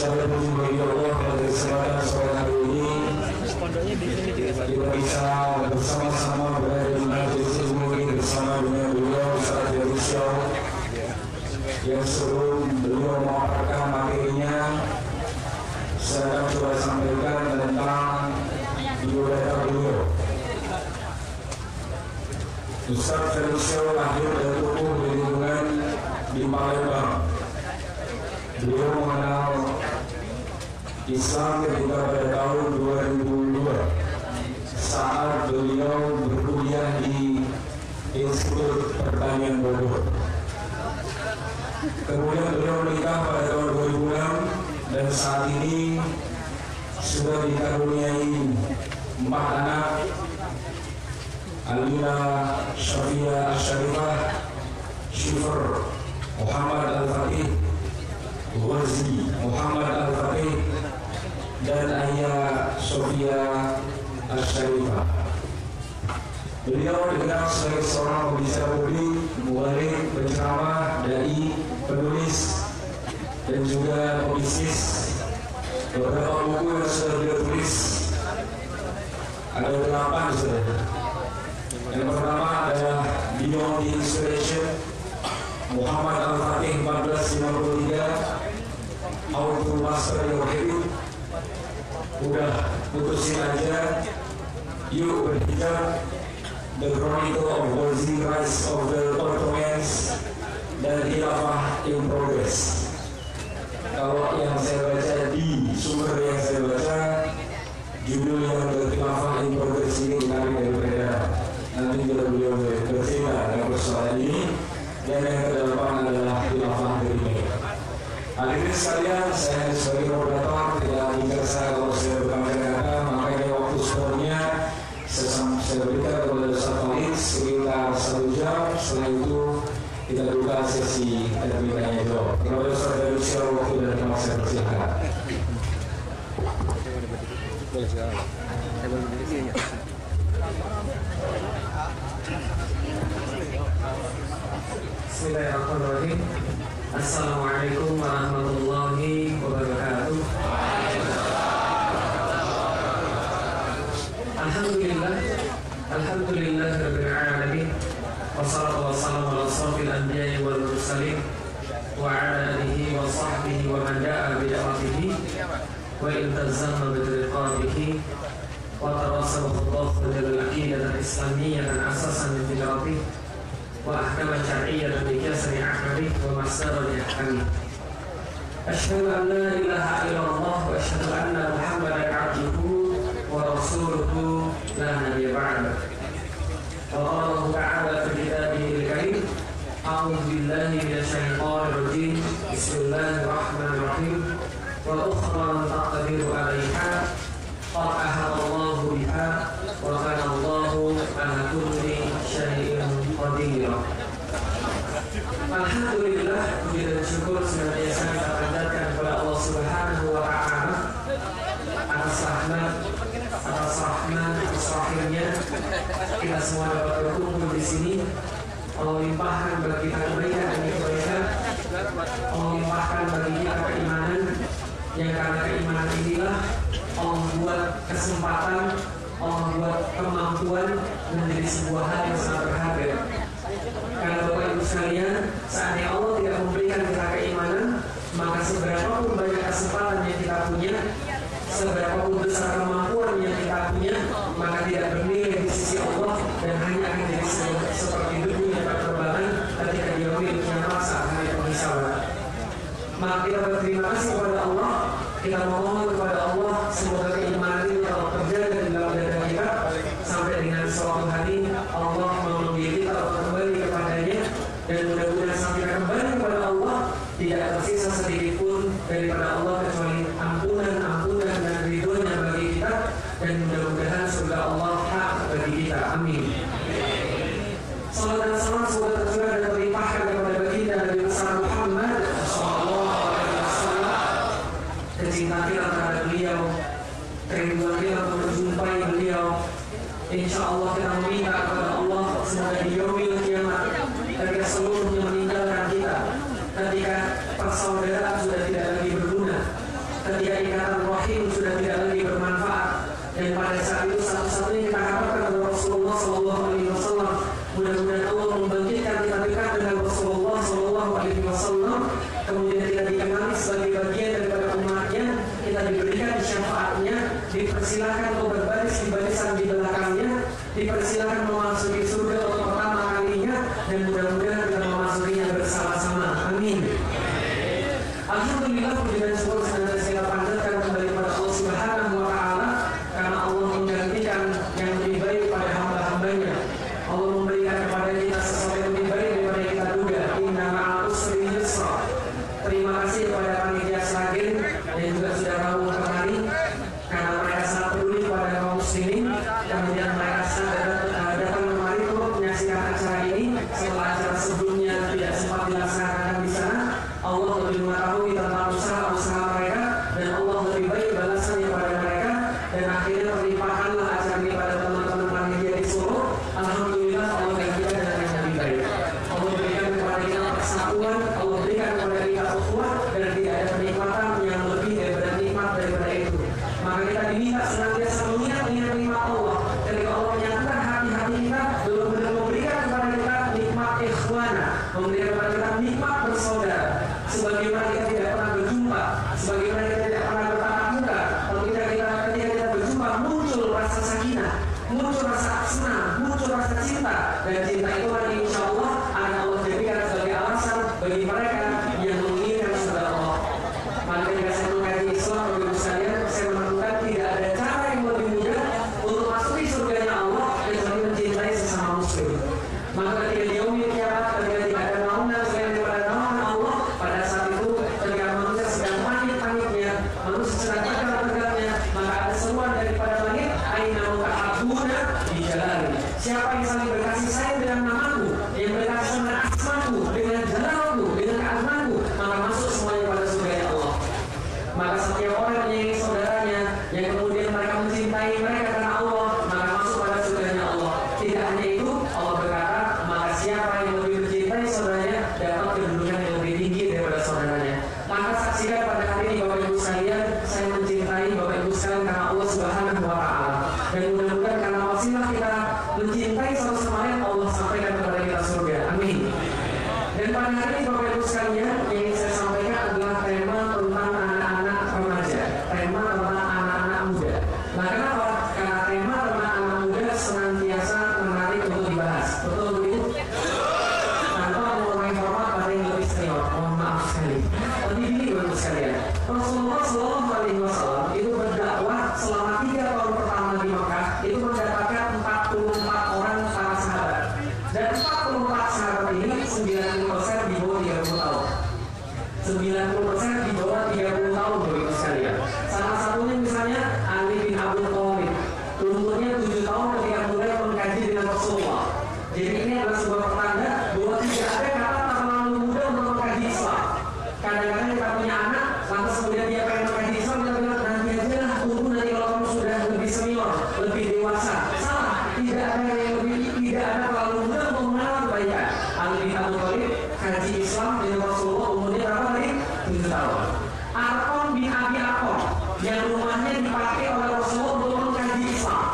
Segala puji bagi Allah pada kesempatan sore hari ini kita bisa bersama-sama berada di majelis ilmu ini bersama dengan beliau Ustaz Heri Syah yang sebelum beliau memaparkan materinya saya akan coba sampaikan tentang biodata beliau. Ustaz Heri Syah lahir dan tumbuh di lingkungan di Palembang. Beliau mengenal Islam ketika pada tahun 2002 saat beliau berkuliah di Institut Pertanian Bogor. Kemudian beliau menikah pada tahun 2006 dan saat ini sudah dikaruniai 4 anak. Alina Syafia Syarifah, Syifer Muhammad Al-Fatih, Wazi Muhammad Al-Fatih, dan Ayah Sofia Al-Syarifah. Beliau dikenal sebagai seorang pembicara publik, mubarik, penceramah, dai, penulis, dan juga pebisnis. Beberapa buku yang sudah beliau tulis ada 8 sudah. Yang pertama adalah Beyond the Inspiration, Muhammad Al-Fatih 1453, How to Master Your Habit, Udah Putusin Aja, Yuk Berhijab, The Chronicle of Worthy Rise of the Ottomans, dan Khilafah in Progress. Kalau yang saya baca di sumber yang saya baca, judul yang Khilafah in Progress ini menarik daripada nanti kita beliau bercerita dalam persoalan ini. Dan yang ke-8 adalah Khilafah dari hadirin sekalian, saya sebagai moderator tidak biasa kalau saya berkata-kata, makanya waktu sebenarnya saya berikan kepada Ustaz Khalid sekitar 1 jam. Setelah itu kita buka sesi tanya jawab. Kepada Ustaz dari usia waktu dan tema saya persilakan. Boleh sekarang. Saya boleh berdiri. Bismillahirrahmanirrahim. Assalamualaikum warahmatullahi wabarakatuh. Alhamdulillah rabbil alamin. Wassalatu wassalamu ala asrofil anbiya'i wal mursalin wa ala alihi wa sahbihi wa man da'a bi da'watihi wa iltazama bi tariqatihi wa tawassaw khutbah bil aqidah al-islamiyyah asasan min fitratihi وأحكام شرعية بكسر أحمده ومصدر لأحكامه. أشهد أن لا إله إلا الله وأشهد أن محمدا عبده ورسوله لا نبي بعده. وقال الله تعالى في كتابه الكريم: أعوذ بالله من الشيطان الرجيم بسم الله الرحمن الرحيم وأخرى تقدر عليها قد أحاط الله بها وكان الله على كل شيء qadir. Alhamdulillah, puji dan syukur senantiasa kita panjatkan kepada Allah Subhanahu wa Ta'ala atas rahmat, atas rahimnya kita semua dapat berkumpul di sini. Allah limpahkan bagi kita kebaikan dan kebaikan. Allah limpahkan bagi kita keimanan, yang karena keimanan inilah Allah buat kesempatan, Allah buat kemampuan menjadi sebuah hal yang sangat berharga. Karena Bapak Ibu sekalian, seandainya Allah tidak memberikan kita keimanan, maka seberapapun banyak kesempatan yang kita punya, seberapapun besar kemampuan yang kita punya, maka tidak bernilai di sisi Allah dan hanya akan jadi seperti debu yang tak terbaring ketika di yaumil kiamat saat hari penghisaban. Maka kita berterima kasih kepada Allah, kita memohon kepada Allah semoga keimanan ini tetap terjaga di dalam dada kita sampai dengan suatu hari Allah memanggil kita untuk kembali kepadanya, dan mudah-mudahan sampai kita kembali kepada Allah tidak tersisa sedikit pun daripada Allah kecuali ampunan dan ridhonya bagi kita, dan mudah-mudahan surga Allah hak bagi kita. Amin. Salam dan salam semoga tercurah dan terlimpahkan kepada baginda Nabi besar Muhammad sallallahu alaihi wasallam. Kecintaan kita terhadap beliau, kerinduan kita untuk menjumpai beliau. Insya Allah kita meminta kepada Allah semoga di yaumil kiamat ketika seluruhnya meninggalkan kita, ketika persaudaraan sudah tidak lagi berguna, tidak ikatan rahim, sudah tidak lagi bermanfaat. Dan pada saat itu satu-satunya kita harapkan kepada Rasulullah SAW. Mudah-mudahan Allah membangkitkan kita dekat dengan Rasulullah SAW. Kemudian kita dikenali sebagai bagian daripada umatnya, kita diberikan syafaatnya, dipersilakan untuk berbaris di barisan di belakangnya, dipersilakan memasuki surga untuk pertama kalinya, dan mudah-mudahan kita memasukinya bersama-sama. Amin. Alhamdulillah, puji dan syukur senantiasa kita panjatkan kembali kepada Allah Subhanahu wa Ta'ala, karena Allah menggantikan yang lebih baik pada hamba-hambanya. Allah memberikan kepada kita sesuatu yang lebih baik daripada yang kita duga. Inna ma'al usri yusra. Terima kasih kepada panitia Sragen yang juga sudah mau kemari, karena mereka sangat peduli kepada kaum muslimin. Kemudian mereka datang kemari untuk menyaksikan acara ini setelah acara sebelumnya tidak sempat dilaksanakan di sana. Allah lebih mengetahui tentang usaha-usaha mereka, dan Allah lebih baik balasannya pada mereka. Dan akhirnya terlimpahkanlah acara ini pada teman-teman panitia di Solo. Alhamdulillah, Allah gantikan dengan yang lebih baik. Allah berikan kepada kita persatuan, Allah berikan kepada kita ukhuwah, dan tidak ada penikmatan yang lebih daripada nikmat daripada itu. Maka kita diminta senantiasa mengingat nikmat Allah. Ketika Allah menyatukan hati-hati kita, benar-benar memberikan kepada kita nikmat ikhwana, memberikan kepada kita nikmat bersaudara. Sebagaimana kita tidak pernah berjumpa, sebagaimana kita tidak pernah bertatap muka, kalau ketika kita berjumpa muncul rasa sakinah, muncul rasa senang, muncul rasa cinta, dan cinta itu nanti insya Allah akan Allah jadikan sebagai alasan bagi mereka yang menginginkan surga Allah. Maka ketika saya mengkaji Islam, Bapak-Ibu sekalian, saya menemukan tidak ada cara yang lebih mudah untuk masuki surganya Allah kecuali mencintai sesama muslim. Maka ketika di yaumil kiamat, ketika tidak ada naungan selain daripada naungan Allah, pada saat itu ketika manusia sedang panik-paniknya, manusia sedang tegar-tegarnya, maka ada seruan daripada langit, aina mutahabbuna di jalan. Siapa yang saling berkasih sayang dengan namaku, yang berkasih sayang dengan asmaku, dengan jalanku, dengan keagunganku, maka masuk semuanya pada surga Allah. Maka setiap orang menyayangi saudaranya, yang kemudian mereka mencintai mereka karena Allah, maka masuk pada surganya Allah. Tidak hanya itu, Allah berkata, maka siapa yang lebih mencintai saudaranya dapat kedudukan yang lebih tinggi daripada saudaranya. Maka saksikan pada hari ini Bapak-Ibu sekalian, saya mencintai Bapak-Ibu sekalian karena Allah Subhanahu wa Ta'ala. Dan mudah-mudahan karena wasilah kita mencintai satu sama lain, Allah sampaikan kepada kita surga. Amin. Dan pada hari ini Bapak-Ibu sekalian, yang ingin saya sampaikan adalah tema tentang anak-anak remaja, tema tentang anak-anak muda. Nah, kenapa? Karena tema tentang anak muda senantiasa menarik untuk dibahas. Betul begitu? Tanpa mengurangi hormat pada yang lebih senior. Mohon maaf sekali. Lebih ini Bapak-Ibu sekalian, Rasulullah SAW itu berdakwah selama 3 tahun pertama di Mekah, itu mendapatkan 44 orang para sahabat. Dan 44 sahabat ini 90% di bawah 30 tahun. 90% di bawah 30 tahun Bapak-Ibu sekalian. Salah satunya misalnya Ali bin Abi Thalib, umurnya 7 tahun ketika mulai mengkaji dengan Rasulullah. Jadi ini adalah sebuah pertanda bahwa tidak ada kata terlalu muda untuk mengkaji Islam. Kadang-kadang kita punya anak, lantas kemudian dia pengen mengkaji Islam, kita bilang nanti aja lah, tunggu nanti kalau kamu sudah lebih senior, lebih dewasa. Salah, tidak ada yang lebih, tidak ada terlalu muda untuk mengenal kebaikan. Ali bin Abi Thalib kaji Islam dengan Rasulullah umurnya berapa tadi? 7 tahun. Arqam bin Abi Arqam yang rumahnya dipakai oleh Rasulullah untuk mengkaji Islam,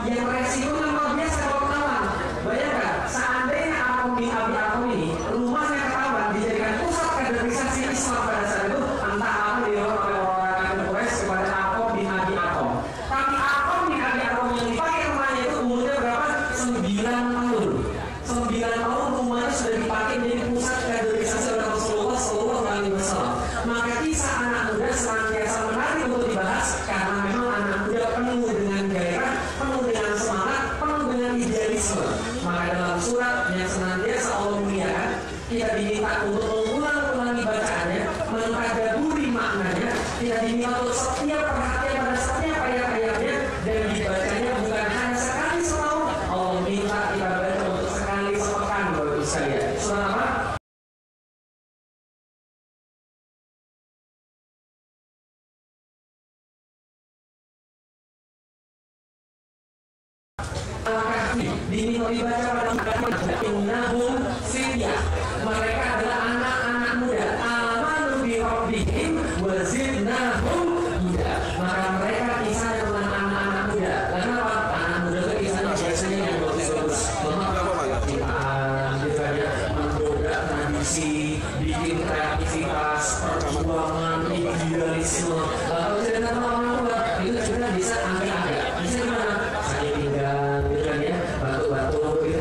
yang resikonya luar biasa kalau ketahuan. Bayangkan, seandainya Arqam bin Abi Arqam ini rumahnya ketahuan dijadikan pusat kaderisasi Islam pada saat itu, entah apa dilakukan oleh orang-orang Quraisy kepada Arqam bin Abi Arqam. Tapi Arqam bin Abi Arqam yang dipakai rumahnya itu umurnya berapa? 9 tahun. 9 tahun rumahnya sudah dipakai menjadi pusat kaderisasi oleh Rasulullah SAW. Maka kisah anak muda senantiasa menarik untuk dibahas karena memang anak muda penuh dengan gairah, penuh dengan semangat, penuh dengan idealisme. Maka dalam surat yang senantiasa Allah muliakan, kita diminta untuk mengulang-ulangi bacaannya, mentadaburi maknanya, kita diminta untuk setiap perhatian pada setiap ayat-ayatnya, dan dibacanya bukan hanya sekali setahun. Allah minta kita baca untuk sekali sepekan Bapak-Ibu sekalian. Surah apa? Diminta dibaca pada innahum fityah. Mereka adalah anak-anak muda. Amanu bi rabbihim wa zidnahum semua. Kalau cerita orang tua itu kita bisa agak-agak bisa gimana? Sakit pinggang gitu kan ya, batuk-batuk gitu.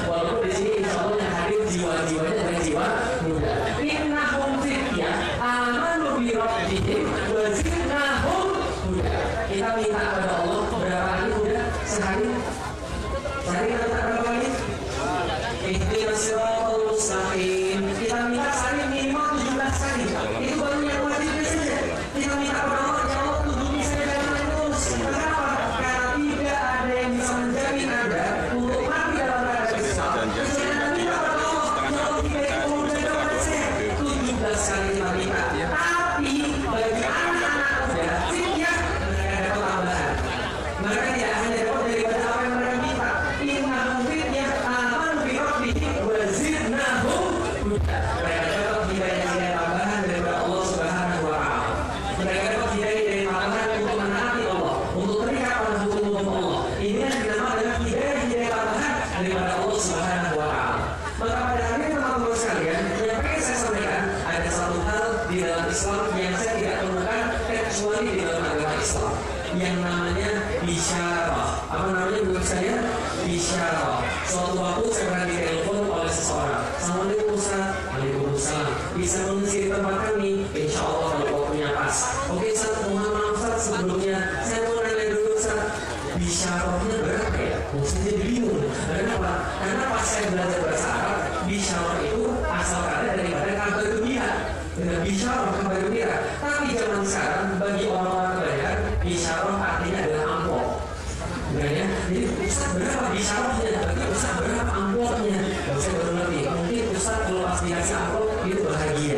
Walaupun di sini insya Allah yang hadir jiwa-jiwanya adalah jiwa muda. Innahum fityah amanu bi rabbihim wa zidnahum huda. Kita minta kepada Allah berapa kali huda sehari? Sehari kita minta berapa kali? Ihdinas siratal mustaqim. Kita minta sehari minimal 17 kali. Itu baru yang wajibnya saja. Kita minta kepada Allah, ya Allah tunjuki saya jalan yang lurus. Kenapa? Karena tidak ada yang bisa menjamin Anda untuk mati dalam keadaan Islam. Kecuali Anda minta kepada Allah, ya Allah tidak kemudian dapat saya 17 kali kita minta. Tapi bagi anak-anak muda, fidyah mereka dapat tambahan. Mereka tidak hanya dapat daripada apa yang mereka minta. Innahum fidyah amanu bi rabbihim wa zidnahum huda. Mereka dapat hidayah tambahan daripada Allah Subhanahu wa taala. Mereka dapat hidayah dari tambahan untuk menaati Allah, untuk terikat pada hukum-hukum Allah. Ini yang dinamakan dengan hidayah tambahan daripada Allah Subhanahu wa taala. Maka pada hari ini teman-teman sekalian, yang pengen saya sampaikan ada satu hal di dalam Islam yang saya tidak temukan kecuali di dalam agama Islam, yang namanya bisyarah. Apa namanya menurut saya? Bisyarah. Suatu waktu saya pernah ditelepon oleh seseorang. Assalamualaikum Ustaz. Waalaikumsalam. Bisa mengisi di tempat kami? Insya Allah kalau waktunya pas. Oke Ustaz, mohon maaf Ustaz sebelumnya saya mau nanya dulu Ustaz, bisyarahnya berapa ya? Saya jadi bingung. Kenapa? Karena pas saya belajar bahasa Arab, bisyarah itu asal kata daripada kabar gembira. Dengan bisyarah kabar gembira. Tapi zaman sekarang bagi orang-orang kebanyakan bisyarah artinya adalah amplop. Ya, jadi Ustaz berapa bisyarahnya? Berarti Ustaz berapa amplopnya? Saya baru ngerti. Mungkin Ustaz kalau pas dikasih amplop itu bahagia.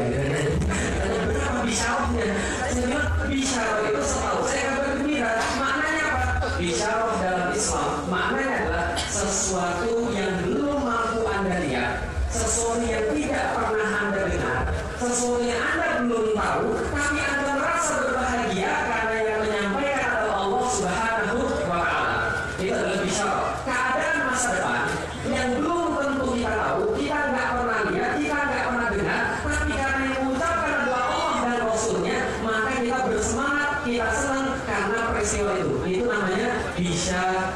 Tanya berapa bisyarahnya? Saya bilang bisyarah itu setahu saya kabar gembira. Maknanya apa? Bisyarah dalam Islam maknanya adalah sesuatu yang belum mampu Anda lihat, sesuatu yang tidak pernah Anda dengar, sesuatu yang Anda belum tahu, tapi Anda merasa berbahagia karena yang menyampaikan adalah Allah Subhanahu wa taala. Itu adalah bisyarah. Keadaan masa depan yang belum tentu kita tahu, kita nggak pernah lihat, kita nggak pernah dengar, tapi karena yang mengucapkan adalah Allah dan Rasulnya, maka kita bersemangat, kita senang karena peristiwa itu. Itu namanya bisyarah.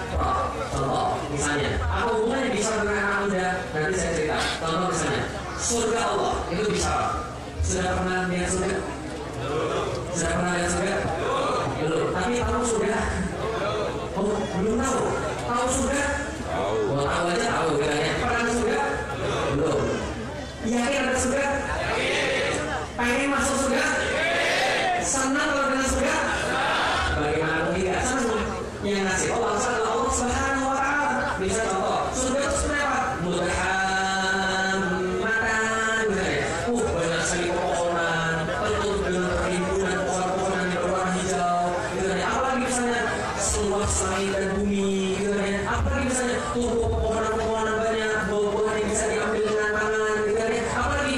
Contoh, misalnya, apa hubungannya bisyarah dengan anak muda? Nanti saya cerita. Contoh misalnya, surga Allah itu bisyarah. Sudah pernah lihat surga? Sudah pernah lihat surga? Belum. Tapi tahu surga? Oh, belum tahu. Tahu surga? Oh, tahu aja tahu. Pernah ke surga? Belum. Yakin ada surga? Pengen masuk surga? Senang kalau dengan surga? Bagaimana tidak senang? Yang ngasih Allah Subhanahu wa taala. Bisa contoh, surga itu seperti apa? Mudhamatan. Banyak sekali pepohonan, tertutup dengan perhimpunan pohon-pohonan yang berwarna hijau. Apalagi misalnya seluas langit dan bumi. Apalagi misalnya tumbuh pepohonan-pepohonan banyak, buah-buahan yang bisa diambil dengan tangan. Apalagi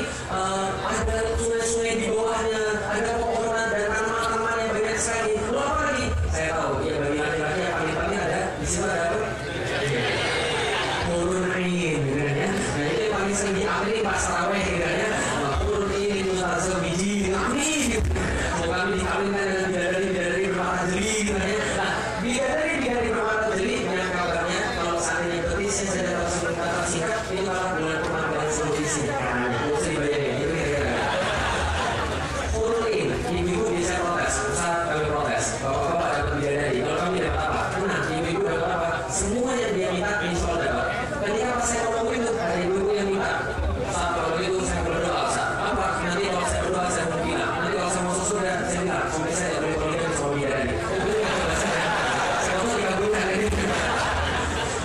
ada sungai-sungai di bawahnya, ada pepohonan dan tanaman-tanaman yang banyak sekali. Lalu apa lagi? Saya tahu, ya bagi laki-laki yang paling-paling ada di sini ada apa? Turun ain, gitu kan ya. Nah itu yang paling sering diambil pas taraweh, gitu kan ya. Turun ain, mustazil biji, amin. Mau kami dikawinkan dengan bidadari bermata jeli, gitu kan ya. Nah bidadari bermata jeli, yang kabarnya kalau seandainya betis yang saya dapat sebelum kata singkat, ini malah bulan pemanggilan solusi. Karena itu saya bayangin, itu kira-kira. Turun ain, ibu-ibu bisa protes, saat kami protes. Bapak-bapak dapat bidadari, kalau kami dapat apa? Nah, ibu-ibu dapat apa? Semua yang dia minta, insya Allah dapat. Ketika pas saya ngomong itu, ada ibu-ibu yang minta. Saat kalau itu saya berdoa, apa? Nanti kalau saya berdoa, saya mau bilang. Nanti kalau saya mau surga, saya bilang. Sampai saya boleh berdoa sama bidadari. Saya mau dikabulkan ini.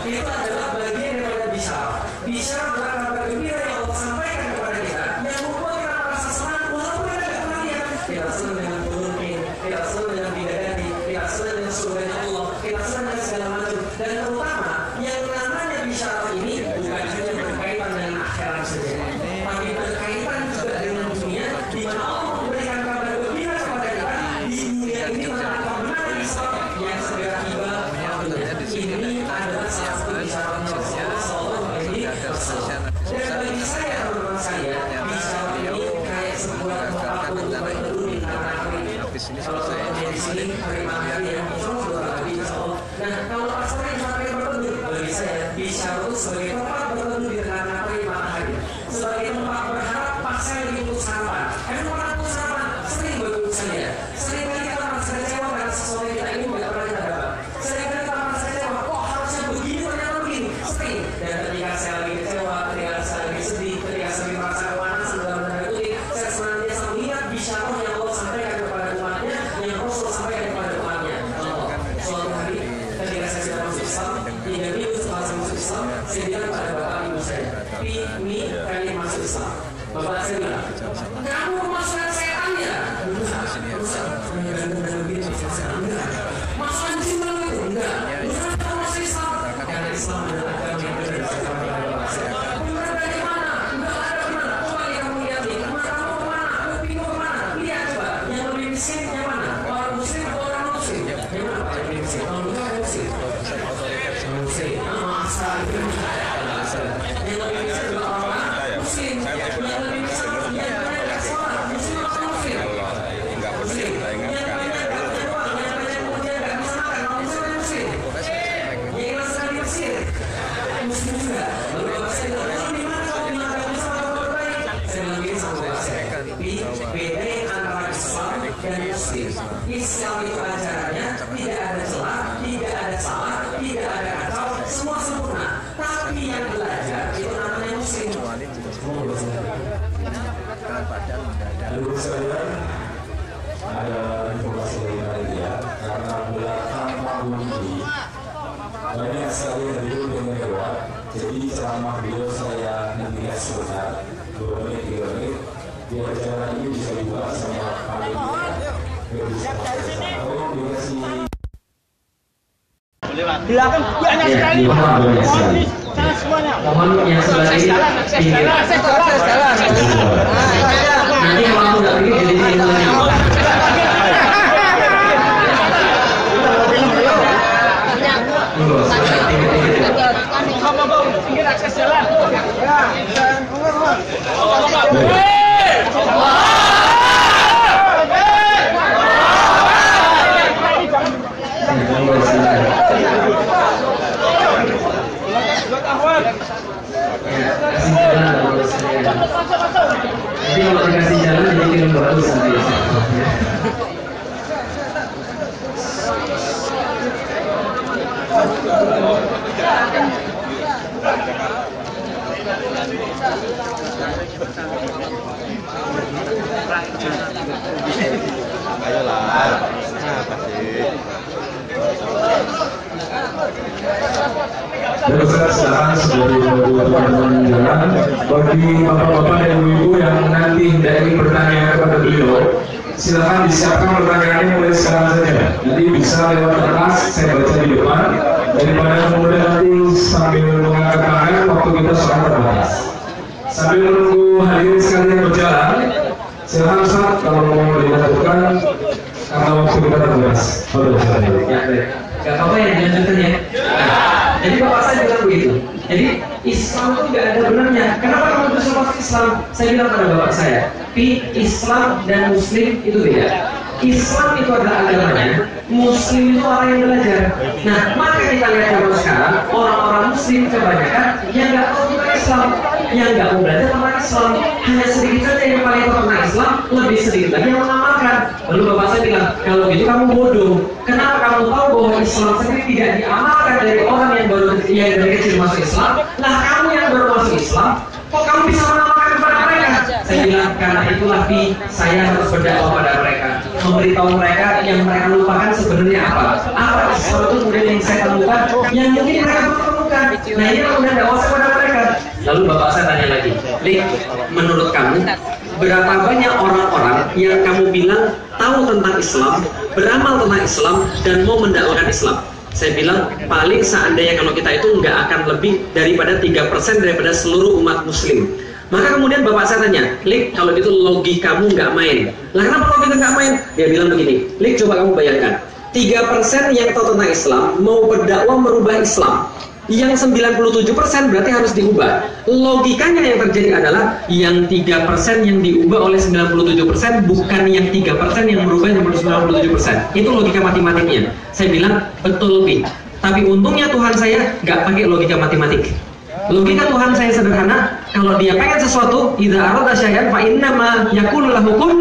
Itu adalah bagian daripada bisyarah. Bisyarah adalah kabar gembira yang Allah sampaikan kepada kita, yang membuat kita merasa senang walaupun kita tidak pernah lihat. Kita senang dengan turun-in, kita senang dengan bidadari, kita senang dengan surganya Allah, kita senang dengan segala macam. Dan terutama yang namanya bisyarah ini bukan hanya berkaitan dengan akhirat saja, tapi berkaitan juga dengan dunia, di mana Allah memberikan kabar gembira kepada kita di dunia ini tentang kebenaran Islam yang segera tiba waktunya. Ini adalah salah satu bisyarahnya Rasulullah SAW. Dan bagi saya teman-teman saya, bisyarah ini kayak sebuah tempat untuk berteduh di tanah Kalau di sini hari matahari yang insya Allah insya Allah. Nah kalau pas sore matahari berteduh bagi saya bisa sebagai tempat berteduh di tengah hari matahari, sebagai tempat berharap pas saya lagi untuk sarapan. Emang orang untuk sarapan sering begitu saya. Sering kali kita merasa kecewa karena sesuatu yang kita ingin tidak pernah kita dapat. Sering kali kita merasa kecewa, kok harusnya begini ternyata begini. Sering. Dan ketika saya lagi kecewa, ketika saya lagi sedih, ketika saya merasa kepanasan dalam tanda kutip, saya senantiasa melihat bisyarah yang Allah sampaikan kepada umatnya, yang Rasul sampaikan kepada umatnya. Suatu hari ketika saya sudah masuk Islam, 3 minggu setelah saya masuk Islam, saya bilang pada bapak ibu saya, ini kalian masuk Islam. Bapak saya bilang, kamu memasukkan setan ya? Masukkan jimat itu? Enggak. Kamu masuk Islam? Karena Islam adalah agama yang benar dari bapak saya. Benar dari mana? Enggak ada benar. Coba kamu lihat nih. Kemana kamu kemana? Kamu bingung kemana? Lihat coba. Yang lebih miskin yang mana? Orang muslim atau orang muslim? Yang mana Pak yang lebih miskin? Orang muslim. Orang muslim. Masa itu. Yang lebih miskin adalah orang muslim. Yang lebih miskin adalah yang banyak sholat. Muslim atau muslim? Muslim. Yang banyak kerja uang, yang banyak kemudian nggak bisa makan. Orang muslim atau muslim? Yang ikhlas sekali Mesir. Muslim juga. Lalu bapak saya bilang, kalau di mana kamu bilang kamu bisa makan terbaik? Saya bilang gini sama bapak saya. Bedain antara Islam dan Muslim. Islam itu ajarannya tidak ada celah, tidak ada salah, tidak ada kacau, semua sempurna. Tapi yang belajar itu namanya Muslim. Lalu sekalian ada informasi dari panitia karena belakang panggung ini banyak sekali yang duduk dengan lewat. Jadi ceramah beliau saya nantikan sebentar 2 menit 3 menit biar acara ini bisa dibuat sama panitia. Tolong dikasih belakang banyak sekali. Mohon semuanya. Mohon yang sebelah ini pinggir. Nanti kalau aku nggak pergi jadi sini lagi. Pinggir akses jalan. Jadi kalau dikasih jalan jadi film bagus nanti. Ayolah, apa sih? Dan silakan sebagai teman-teman jalan bagi bapak-bapak dan ibu-ibu yang nanti dari bertanya kepada beliau, silakan disiapkan pertanyaannya mulai sekarang saja. Nanti bisa lewat kertas, saya baca di depan daripada kemudian nanti sambil mengangkat tangan waktu kita sangat terbatas. Sambil menunggu hadirin sekalian berjalan, silakan Ustaz kalau mau dilakukan karena waktu kita terbatas. Gak apa-apa ya dilanjutkan ya. Jadi bapak saya bilang begitu. Jadi Islam itu nggak ada benarnya. Kenapa kamu terus masuk Islam? Saya bilang pada bapak saya, Islam dan Muslim itu beda. Islam itu adalah agamanya, Muslim itu orang yang belajar. Nah, maka kita lihat zaman sekarang orang-orang Muslim kebanyakan yang nggak tahu tentang Islam, yang nggak mau belajar tentang Islam, hanya sedikit saja yang paling tahu tentang Islam, lebih sedikit lagi yang mengamalkan. Lalu bapak saya bilang, kalau gitu kamu bodoh. Kenapa kamu tahu bahwa Islam sendiri tidak diamalkan dari orang yang baru dari kecil masuk Islam? Nah, kamu yang baru masuk Islam, kok kamu bisa mengamalkan kepada mereka? Saya bilang, karena itulah saya harus berdakwah pada mereka, memberitahu mereka yang mereka lupakan sebenarnya apa Islam itu kemudian yang saya temukan, yang mungkin mereka belum temukan. Nah, ini kemudian dakwah saya pada mereka. Lalu bapak saya tanya lagi, Lik, menurut kamu berapa banyak orang-orang yang kamu bilang tahu tentang Islam, beramal tentang Islam, dan mau mendakwahkan Islam? Saya bilang paling seandainya kalau kita itu nggak akan lebih daripada 3% daripada seluruh umat Muslim. Maka kemudian bapak saya tanya, Lik, kalau gitu logikamu nggak main. Lah kenapa logika nggak main? Dia bilang begini, Lik, coba kamu bayangkan, 3% yang tahu tentang Islam mau berdakwah merubah Islam. Yang 97% berarti harus diubah. Logikanya yang terjadi adalah yang 3% yang diubah oleh 97% bukan yang 3% yang merubah yang 97%. Itu logika matematiknya. Saya bilang betul Pi. Tapi untungnya Tuhan saya nggak pakai logika matematik. Logika Tuhan saya sederhana. Kalau dia pengen sesuatu, idza arada syai'an fa innama yaqulu lahu kun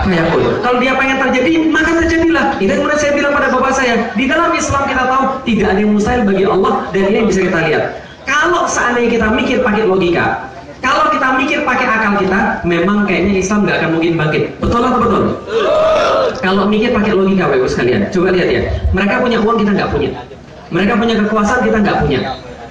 fayakun. Kalau dia pengen terjadi, maka terjadilah. Itu kemudian saya bilang pada bapak saya, di dalam Islam kita tahu tidak ada yang mustahil bagi Allah, dan ini yang bisa kita lihat. Kalau seandainya kita mikir pakai logika, kalau kita mikir pakai akal kita, memang kayaknya Islam nggak akan mungkin bangkit. Betul atau betul? Kalau mikir pakai logika, Bapak Ibu sekalian, coba lihat ya. Mereka punya uang, kita nggak punya. Mereka punya kekuasaan, kita nggak punya.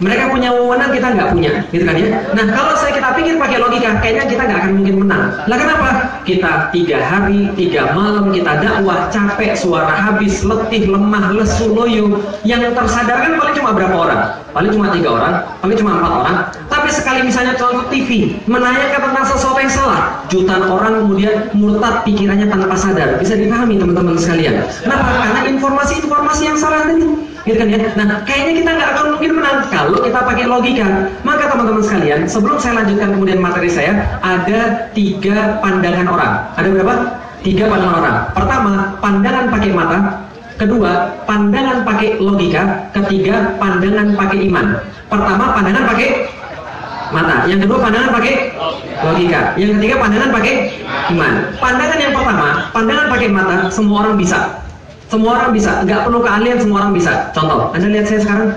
Mereka punya wewenang, kita nggak punya, gitu kan ya. Nah, kalau kita pikir pakai logika, kayaknya kita nggak akan mungkin menang. Lah kenapa? Kita 3 hari, 3 malam kita dakwah, capek, suara habis, letih, lemah, lesu, loyo. Yang tersadarkan paling cuma berapa orang? Paling cuma 3 orang, paling cuma 4 orang. Tapi sekali misalnya contoh TV menanyakan tentang sesuatu yang salah, jutaan orang kemudian murtad pikirannya tanpa sadar. Bisa dipahami teman-teman sekalian. Kenapa? Karena informasi-informasi yang salah tadi. Gitu kan ya. Nah, kayaknya kita nggak akan mungkin menang kalau kita pakai logika. Maka teman-teman sekalian, sebelum saya lanjutkan kemudian materi saya, ada 3 pandangan orang. Ada berapa? 3 pandangan orang. Pertama, pandangan pakai mata. Kedua, pandangan pakai logika. Ketiga, pandangan pakai iman. Pertama, pandangan pakai mata. Yang kedua, pandangan pakai logika. Yang ketiga, pandangan pakai iman. Pandangan yang pertama, pandangan pakai mata, semua orang bisa. Semua orang bisa, nggak perlu keahlian, semua orang bisa. Contoh, Anda lihat saya sekarang.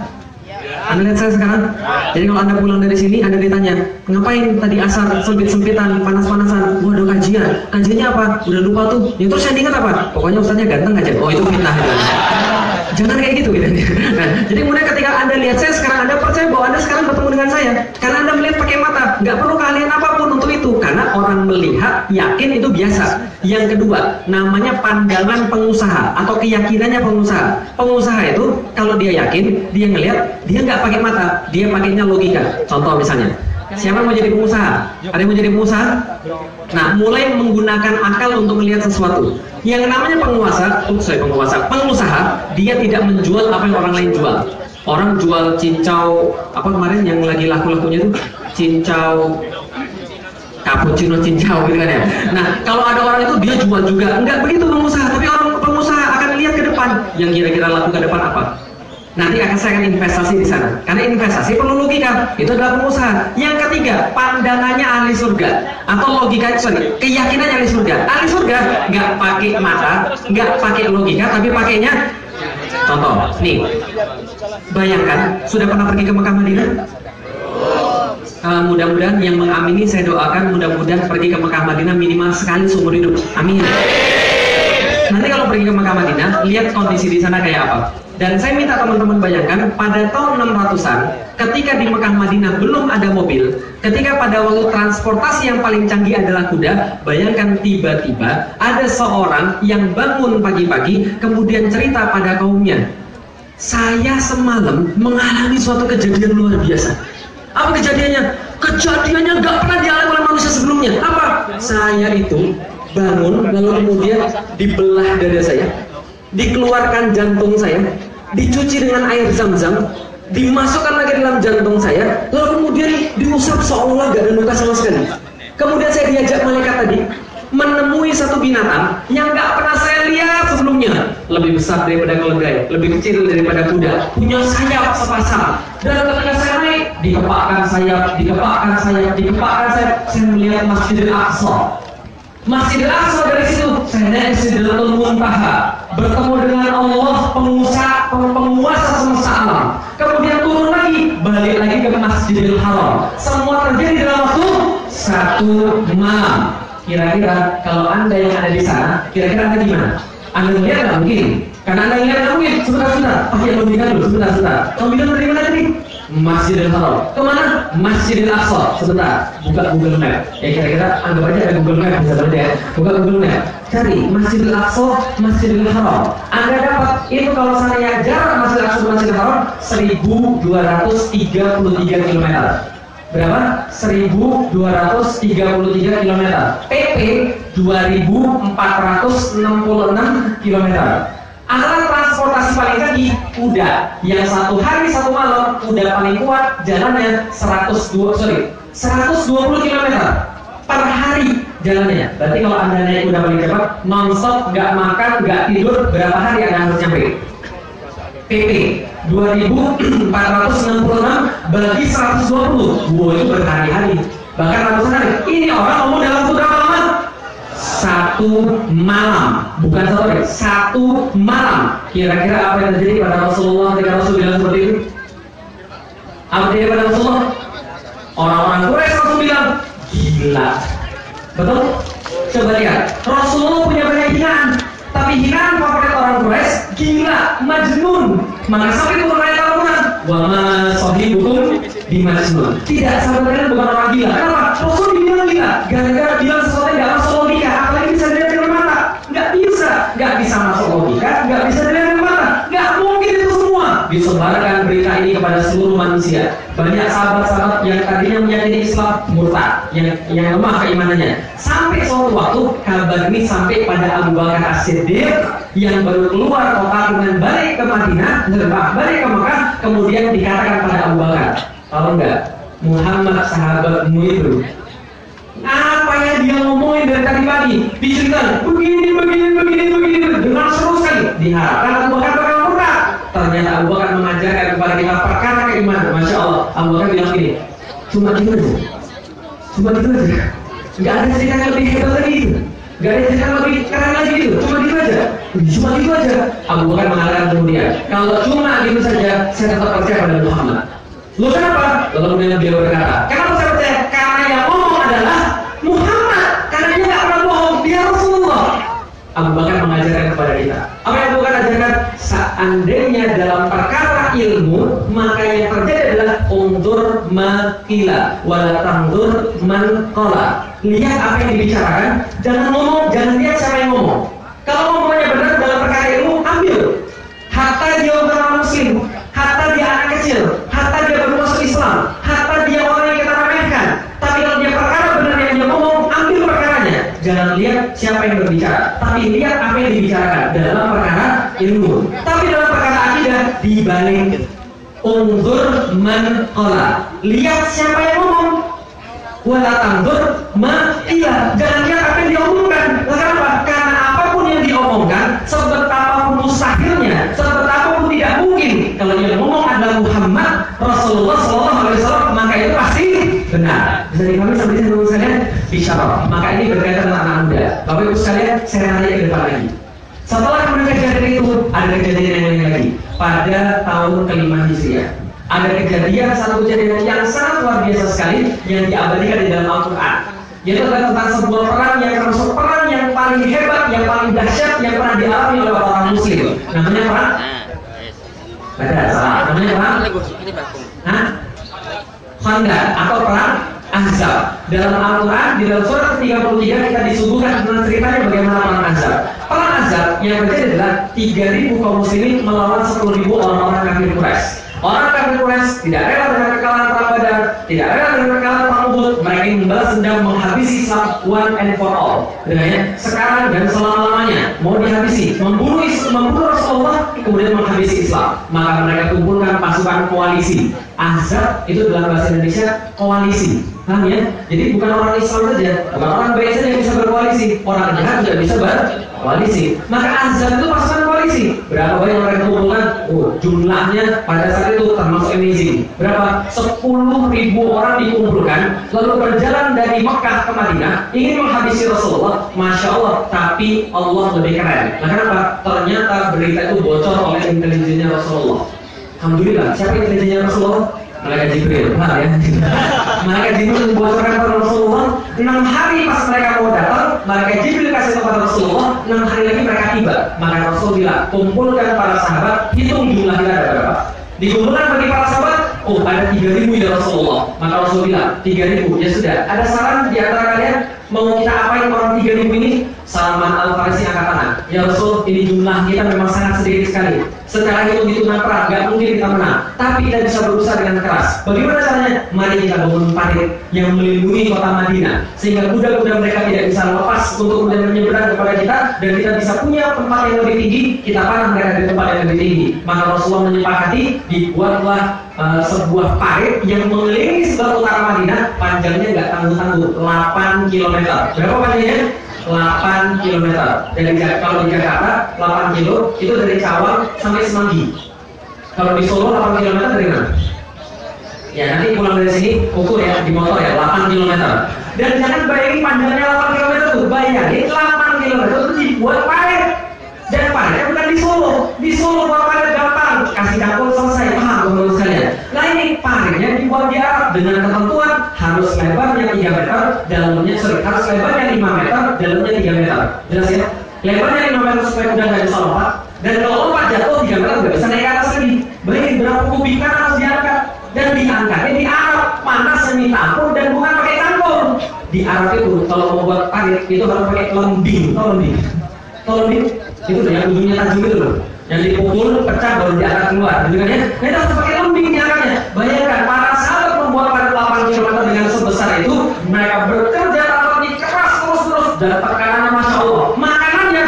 Anda lihat saya sekarang. Jadi kalau Anda pulang dari sini, Anda ditanya, ngapain tadi asar, sempit-sempitan, panas-panasan? Wah, ada kajian. Kajiannya apa? Udah lupa tuh. Ya terus yang diingat apa? Pokoknya ustaznya ganteng aja. Oh, itu fitnah. Jangan kayak gitu. Nah, jadi kemudian ketika Anda lihat saya sekarang, Anda percaya bahwa Anda sekarang bertemu dengan saya. Karena Anda melihat pakai mata. Nggak perlu keahlian apapun untuk itu. Karena orang melihat, yakin itu biasa. Yang kedua, namanya pandangan pengusaha atau keyakinannya pengusaha. Pengusaha itu kalau dia yakin, dia ngelihat, dia nggak pakai mata, dia pakainya logika. Contoh misalnya, siapa yang mau jadi pengusaha? Ada yang mau jadi pengusaha? Nah, mulai menggunakan akal untuk melihat sesuatu. Yang namanya pengusaha, dia tidak menjual apa yang orang lain jual. Orang jual cincau, apa kemarin yang lagi laku-lakunya itu? Cincau cappuccino cincau gitu kan ya. Nah, kalau ada orang itu dia jual juga. Enggak begitu pengusaha, tapi orang pengusaha akan lihat ke depan. Yang kira-kira laku ke depan apa? Nanti saya akan investasi di sana. Karena investasi perlu logika. Itu adalah pengusaha. Yang ketiga, pandangannya ahli surga atau logika, keyakinan ahli surga. Ahli surga nggak pakai mata, nggak pakai logika, tapi pakainya. Contoh, nih, bayangkan sudah pernah pergi ke Mekah Madinah? Mudah-mudahan yang mengamini saya doakan mudah-mudahan pergi ke Mekah Madinah minimal sekali seumur hidup. Amin. Nanti kalau pergi ke Mekah Madinah, lihat kondisi di sana kayak apa. Dan saya minta teman-teman bayangkan pada tahun 600-an, ketika di Mekah Madinah belum ada mobil, ketika pada waktu transportasi yang paling canggih adalah kuda, bayangkan tiba-tiba ada seorang yang bangun pagi-pagi kemudian cerita pada kaumnya, saya semalam mengalami suatu kejadian luar biasa. Apa kejadiannya? Kejadiannya nggak pernah dialami oleh manusia sebelumnya. Apa? Saya itu bangun, lalu kemudian dibelah dada saya, dikeluarkan jantung saya, dicuci dengan air zam-zam, dimasukkan lagi dalam jantung saya, lalu kemudian diusap seolah nggak ada luka sama sekali. Kemudian saya diajak malaikat tadi menemui satu binatang yang nggak pernah saya lihat sebelumnya, lebih besar daripada keledai, lebih kecil daripada kuda, punya sayap sepasang. Dan ketika saya naik, dikepakkan sayap, saya melihat Masjidil Aqsa. Masjidil Aqsa dari situ saya naik Sidratul Muntaha, bertemu dengan Allah, penguasa semesta alam. Kemudian turun lagi, balik lagi ke Masjidil Haram. Semua terjadi dalam waktu 1 malam. Kira-kira kalau Anda yang ada di sana, kira-kira Anda gimana? Anda melihat nggak mungkin? Karena Anda lihat nggak mungkin. Sebentar. Pakai logika dulu. Sebentar. Kamu bilang dari mana tadi? Masjidil Haram. Kemana? Masjidil Aqsa. Sebentar. Buka Google Map. Ya kira-kira anggap aja ada Google Map bisa berarti ya. Buka Google Map. Cari Masjidil Aqsa, Masjidil Haram. Anda dapat itu kalau saya jarak Masjidil Aqsa ke Masjidil Haram 1233 km. Berapa? 1233 km. PP 2466 km. Angkatan transportasi paling canggih kuda, yang 1 hari 1 malam kuda paling kuat jalannya 120 km per hari jalannya. Berarti kalau Anda naik kuda paling cepat, non-stop, nggak makan, nggak tidur, berapa hari Anda harus nyampe? PP 2466 bagi 120, wow, itu berhari-hari, bahkan ratusan hari. Ini orang ngomong dalam waktu berapa lama? 1 malam, bukan 1 hari, 1 malam. Kira-kira apa yang terjadi pada Rasulullah ketika Rasul bilang seperti itu? Apa yang terjadi pada Rasulullah? Orang-orang Quraisy langsung bilang, gila. Betul? Coba lihat, Rasulullah punya banyak hinaan, tapi hinaan favorit orang Quraisy, gila, majnun. Maka sampai turun ayat Al-Quran, wa ma sahibukum bimajnun. Tidak, sahabat kalian bukan orang gila. Kenapa? Rasul dibilang gila gara-gara bilang sesuatu yang nggak masuk logika, apalagi bisa dilihat dengan mata. Nggak bisa masuk logika, nggak bisa dilihat dengan mata. Nggak mungkin itu semua. Disebarkan berita ini kepada seluruh manusia. Banyak sahabat-sahabat yang tadinya meyakini Islam murtad, yang lemah keimanannya. Sampai suatu waktu kabar ini sampai pada Abu Bakar As-Siddiq yang baru keluar kota dengan balik ke Madinah, balik ke Mekah, kemudian dikatakan pada Abu Bakar, tahu nggak, Muhammad sahabatmu itu apa yang dia ngomongin dari tadi pagi, diceritakan begini dengan seru sekali. Diharapkan Abu Bakar bakal murtad. Ternyata Abu Bakar mengajarkan kepada kita perkara keimanan. Masya Allah, Abu Bakar bilang gini, cuma gitu aja, nggak ada cerita yang lebih hebat lagi itu, nggak ada cerita yang lebih keren lagi itu, cuma gitu aja. Abu Bakar mengatakan kemudian, kalau cuma gitu saja, saya tetap percaya pada Muhammad. Lu kenapa? Lalu kemudian beliau berkata, kenapa saya percaya? Karena yang ngomong adalah Muhammad, karena dia nggak pernah bohong, dia Rasulullah. Abu Bakar mengajarkan kepada kita. Apa yang Abu Bakar ajarkan? Seandainya dalam perkara ilmu, maka yang terjadi adalah undur makila, wala tandur man qala. Lihat apa yang dibicarakan, jangan ngomong, jangan lihat siapa yang ngomong. Kalau ngomongnya benar dalam perkara ilmu, ambil. Hatta dia orang muslim, hatta dia anak kecil, hatta dia baru masuk Islam, hatta dia orang yang kita remehkan. Tapi kalau dia perkara benar yang dia ngomong, ambil perkaranya. Jangan lihat siapa yang berbicara, tapi lihat apa yang dibicarakan dalam perkara ilmu. Tapi dalam perkara akidah dibalik. Undur man qala. Lihat siapa yang ngomong. Wala tandur ma iya. Jangan lihat apa yang diomongkan. Kenapa? Karena apapun yang diomongkan, sebetapapun mustahilnya, sebetapapun tidak mungkin, kalau yang ngomong adalah Muhammad Rasulullah SAW, maka itu pasti benar. Jadi kami sampai sini dulu sekalian bicara. Maka ini berkaitan dengan anak muda. Bapak Ibu sekalian, saya nanya ke depan lagi. Setelah kemudian kejadian itu, ada kejadian yang lain lagi. Pada tahun ke-5 Hijriah, ada satu kejadian yang sangat luar biasa sekali yang diabadikan di dalam Al-Quran. Yaitu adalah tentang sebuah perang yang termasuk perang yang paling hebat, yang paling dahsyat yang pernah dialami oleh orang Muslim. Namanya perang? Ada salah. Namanya perang? Khandaq atau perang Ahzab. Dalam Al-Quran di dalam surah 33 kita disuguhkan dengan ceritanya bagaimana perang Ahzab. Perang Ahzab yang terjadi adalah 3.000 kaum muslimin melawan 10.000 orang-orang kafir Quraisy. Orang kafir Quraisy tidak rela dengan kekalahan perang Badar, tidak rela dengan kekalahan perang Uhud. Mereka ingin membalas dendam, menghabisi Islam one and for all. Dengannya sekarang dan selama-lamanya mau dihabisi, membunuh Rasulullah, kemudian menghabisi Islam. Maka mereka kumpulkan pasukan koalisi. Ahzab itu dalam bahasa Indonesia koalisi. Paham ya? Jadi bukan orang Islam saja, bukan orang baik saja yang bisa berkoalisi, orang jahat juga bisa berkoalisi. Maka Ahzab itu pasukan koalisi. Berapa banyak mereka kumpulkan? Jumlahnya pada saat itu termasuk amazing. Berapa? 10.000 orang dikumpulkan, lalu berjalan dari Mekah ke Madinah, ingin menghabisi Rasulullah. Masya Allah, tapi Allah lebih keren. Nah kenapa? Ternyata berita itu bocor oleh intelijennya Rasulullah. Alhamdulillah, siapa intelijennya Rasulullah? Malaikat Jibril, benar ya? Malaikat Jibril membocorkan kepada Rasulullah. 6 hari pas mereka mau datang, Malaikat Jibril kasih kepada Rasulullah. 6 hari lagi mereka tiba. Maka Rasul bilang, kumpulkan para sahabat, hitung jumlah kita ada berapa. Dikumpulkan bagi para sahabat, oh ada 3.000 ya Rasulullah. Maka Rasul bilang 3.000, ya sudah. Ada saran di antara kalian mau kita apain orang 3.000 ini? Salman Al-Farisi angkat tangan. Ya Rasul, ini jumlah kita memang sangat sedikit sekali. Secara hitung-hitungan perang, nggak mungkin kita menang. Tapi kita bisa berusaha dengan keras. Bagaimana caranya? Mari kita bangun parit yang melindungi kota Madinah, sehingga kuda-kuda mereka tidak bisa lepas untuk kemudian menyeberang kepada kita, dan kita bisa punya tempat yang lebih tinggi. Kita panah mereka di tempat yang lebih tinggi. Maka Rasulullah menyepakati, dibuatlah sebuah parit yang mengelilingi sebelah utara Madinah. Panjangnya nggak tanggung-tanggung, 8 km. Berapa panjangnya? 8 km. Kalau di Jakarta 8 kilo itu dari Cawang sampai Semanggi. Kalau di Solo 8 km dari mana? Ya nanti pulang dari sini ukur ya di motor ya 8 km. Dan jangan bayangin panjangnya 8 km tuh, bayangin 8 km itu dibuat parit. Dan paritnya bukan di Solo. Di Solo buat parit gampang, kasih dapur selesai, paham teman-teman sekalian. Nah ini paritnya dibuat di Arab dengan ketentuan harus lebarnya 3 meter, dalamnya harus lebarnya 5 meter, dalamnya 3 meter. Jelas ya? Lebarnya 5 meter supaya udah nggak bisa lompat. Dan kalau lompat jatuh 3 meter nggak bisa naik ke atas lagi. Bayangin berapa kubikan harus diangkat. Dan diangkatnya di Arab, panas yang minta ampun dan bukan pakai cangkul. Di Arab itu kalau mau buat parit itu harus pakai lembing, lembing itu yang ujungnya tajam itu loh, yang dipukul pecah baru diangkat keluar, gitu kan ya? Kita harus pakai lembing diangkatnya. Bayangkan para sahabat membuat parit 8 km dengan sebesar itu, mereka bekerja rapatnya keras terus dan tekanannya masya Allah. Makanannya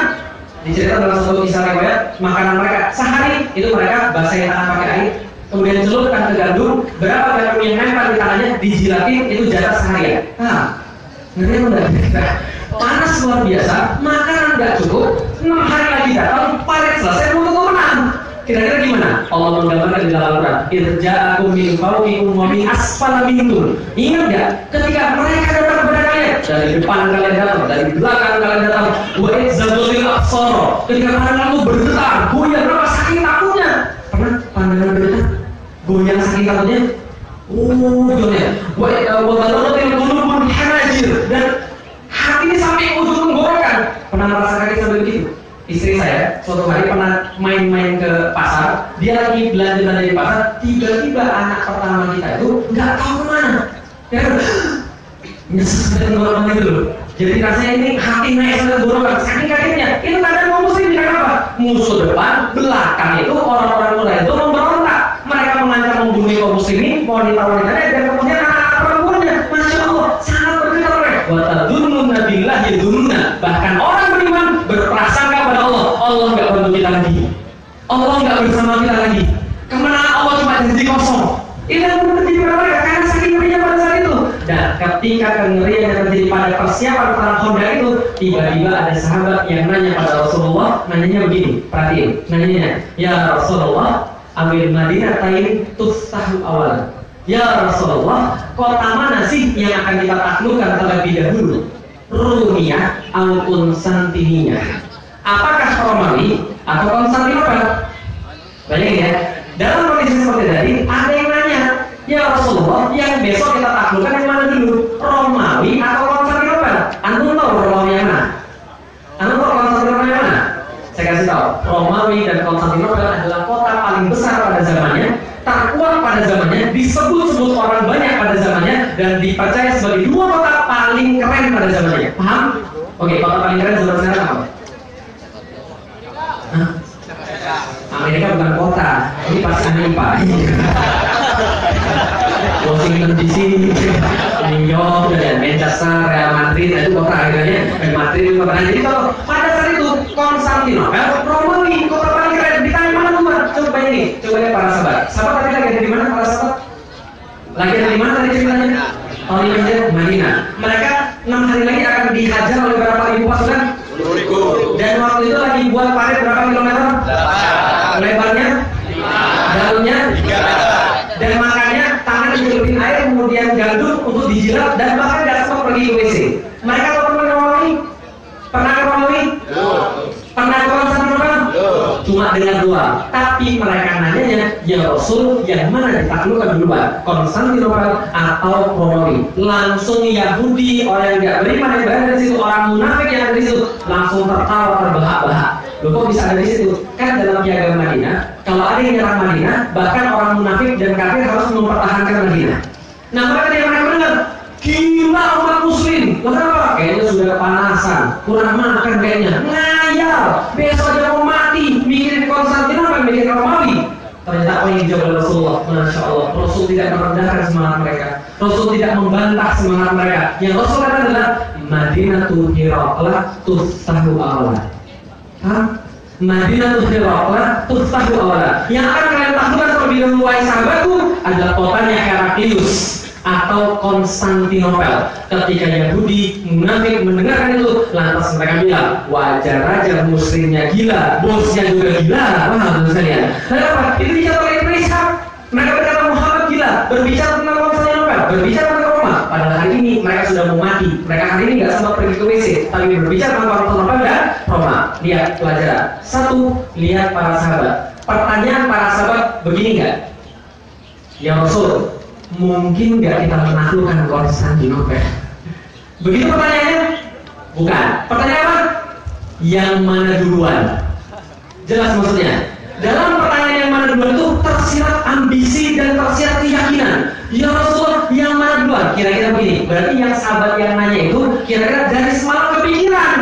diceritakan dalam satu kisah riwayat, makanan mereka sehari itu mereka basahin tangan pakai air, kemudian celupkan ke gandum, berapa gandum yang nempel di tangannya dijilatin, itu jatah seharian. Ngeri udah panas luar biasa, makanan nggak cukup, 6 hari lagi datang, parit selesai untuk menang. Kira-kira gimana? Allah menggambarkan di dalam Al-Quran, irja'akum min fawqikum wa min asfala minkum. Ingat nggak? Ketika mereka datang kepada kalian, dari depan kalian datang, dari belakang kalian datang, wa izzadulil absar. Ketika pandangan lu bergetar, goyang, berapa saking takutnya? Pernah pandangan bergetar? Goyang saking takutnya? Goyang. Wa dalatil qulubul hanajir, dan hati ini sampai ujung tenggorokan. Pernah merasakan sampai begitu? Istri saya suatu hari pernah main-main ke pasar, dia lagi belanja di pasar, tiba-tiba anak pertama kita itu nggak tahu kemana, ya nyesek sampai tenggorokan itu loh. Jadi rasanya ini hati naik sampai tenggorokan, saking kagetnya. Itu kadang mau musuh ini kenapa? Musuh depan, belakang itu orang-orang mulai itu memberontak. Mereka mengancam membunuh kaum muslimin, wanita-wanitanya, dan kemudian anak-anak perempuannya. Masya Allah, sangat bergetar mereka. Watadununa billahi dununa. Bahkan orang beriman berprasangka pada Allah, Allah nggak bantu kita lagi, Allah nggak bersama kita lagi, kemenangan Allah cuma jadi kosong. Itu yang terjadi pada mereka karena saking ngerinya pada saat itu. Dan ketika kengerian yang terjadi pada persiapan perang Khandaq itu, tiba-tiba ada sahabat yang nanya pada Rasulullah, nanyanya begini, perhatiin, nanyanya, ya Rasulullah, amil Madinah tain tustahu awal. Ya Rasulullah, kota mana sih yang akan kita taklukkan terlebih dahulu? Rumiyah atau Konstantinia? Apakah Romawi atau Konstantinopel? Bayangin ya, dalam kondisi seperti tadi ada yang nanya, ya Rasulullah, yang besok kita taklukkan yang mana dulu? Romawi atau Konstantinopel? Antum tahu Romawi yang mana? Antum tahu Konstantinopel yang mana? Saya kasih tahu, Romawi dan Konstantinopel adalah kota paling besar pada zamannya, terkuat pada zamannya, disebut-sebut orang banyak pada zamannya, dan dipercaya sebagai 2 kota paling keren pada zamannya. Paham? Oke, kota paling keren zaman sekarang apa? Hah? Amerika bukan kota, ini pasti Amerika. Washington DC, New York, dan Manchester, Real Madrid, itu kota akhirnya. Real Madrid itu kota. Jadi kalau pada saat itu Konstantinopel, Romawi, kota paling keren. Ditanya mana tuh? Coba ini, coba lihat para sahabat. Sahabat tadi lagi ada di mana para sahabat? Lagi ada di mana tadi ceritanya? Oh ini aja Madinah. Mereka 6 hari lagi akan dihajar oleh berapa ribu pasukan? 10.000. Dan waktu itu lagi buat parit berapa kilometer? 8. Lebarnya? 5. Dalamnya? 3 meter. Dan makannya tangan dicelupin air, kemudian gandum untuk dijilat, dan bahkan tidak sempat pergi ke WC. Mereka tahu pernah ke Romawi? Pernah ke Romawi? Pernah ke Konstantinopel? Cuma dengar doang. Tapi mereka nanyanya, ya Rasul, yang mana ditaklukkan duluan? Konstantinopel atau Romawi? Langsung Yahudi, orang yang tidak beriman yang berada di situ, orang munafik yang ada di situ, langsung tertawa terbahak-bahak. Loh kok bisa ada di situ? Kan dalam piagam Madinah, kalau ada yang nyerang Madinah, bahkan orang munafik dan kafir harus mempertahankan Madinah. Nah mereka yang mendengar, gila umat muslim, kenapa? Kayaknya sudah kepanasan, kurang makan kayaknya, ngayal, besok aja mau mati, mikirin Konstantinopel, mikirin Romawi. Ternyata apa yang dijawab oleh Rasulullah, Masya Allah, Rasul tidak merendahkan semangat mereka, Rasul tidak membantah semangat mereka. Yang Rasul katakan adalah Madinatul Hiraqlah tuftahu awala. Madinatul Hiraqlah tuftahu awala. Yang akan kalian taklukkan terlebih dahulu wahai sahabatku adalah kotanya Heraklius atau Konstantinopel. Ketika Yahudi munafik mendengarkan itu, lantas mereka bilang, wajar aja muslimnya gila, bosnya juga gila. Paham sekalian? Kenapa? Itu bicara oleh Indonesia. Mereka berkata Muhammad gila, berbicara tentang Konstantinopel, berbicara tentang Roma. Padahal hari ini mereka sudah mau mati. Mereka hari ini nggak sempat pergi ke WC, tapi berbicara tentang Konstantinopel dan Roma. Lihat pelajaran. Satu, lihat para sahabat. Pertanyaan para sahabat begini nggak? Ya Rasul, mungkin nggak kita menaklukkan Konstantinopel? Begitu pertanyaannya? Bukan. Pertanyaan apa? Yang mana duluan? Jelas maksudnya. Dalam pertanyaan yang mana duluan itu tersirat ambisi dan tersirat keyakinan. Ya Rasulullah, yang mana duluan? Kira-kira begini. Berarti yang sahabat yang nanya itu kira-kira dari semalam kepikiran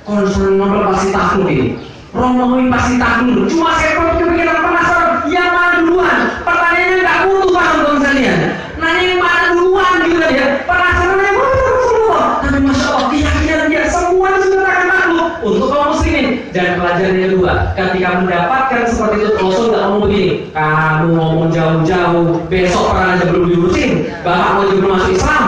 Konstantinopel pasti takluk ini, Romawi pasti takluk. Cuma saya kepikiran penasaran, yang mana duluan? Pertanyaannya nggak butuh paham dong sekalian. Nanya yang mana duluan gitu kan ya. Penasaran yang mana Rasulullah. Tapi Masya Allah, keyakinan dia semua sudah akan takluk untuk kaum muslimin. Dan pelajaran yang kedua, ketika mendapatkan seperti itu, Rasul nggak ngomong begini, kamu ngomong jauh-jauh, besok perang aja belum diurusin, bapak mau juga masuk Islam,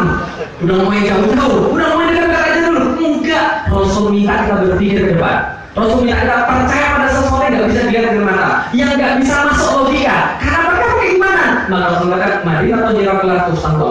udah ngomongin jauh-jauh, udah ngomongin dekat aja dulu. Enggak, Rasul minta kita berpikir ke depan. Rasul minta kita percaya pada sesuatu yang nggak bisa dilihat dengan mata, yang nggak bisa masuk logika. Karena mereka pakai gimana? Maka Rasul katakan, Madinah atau Hiraqlah tuftahu.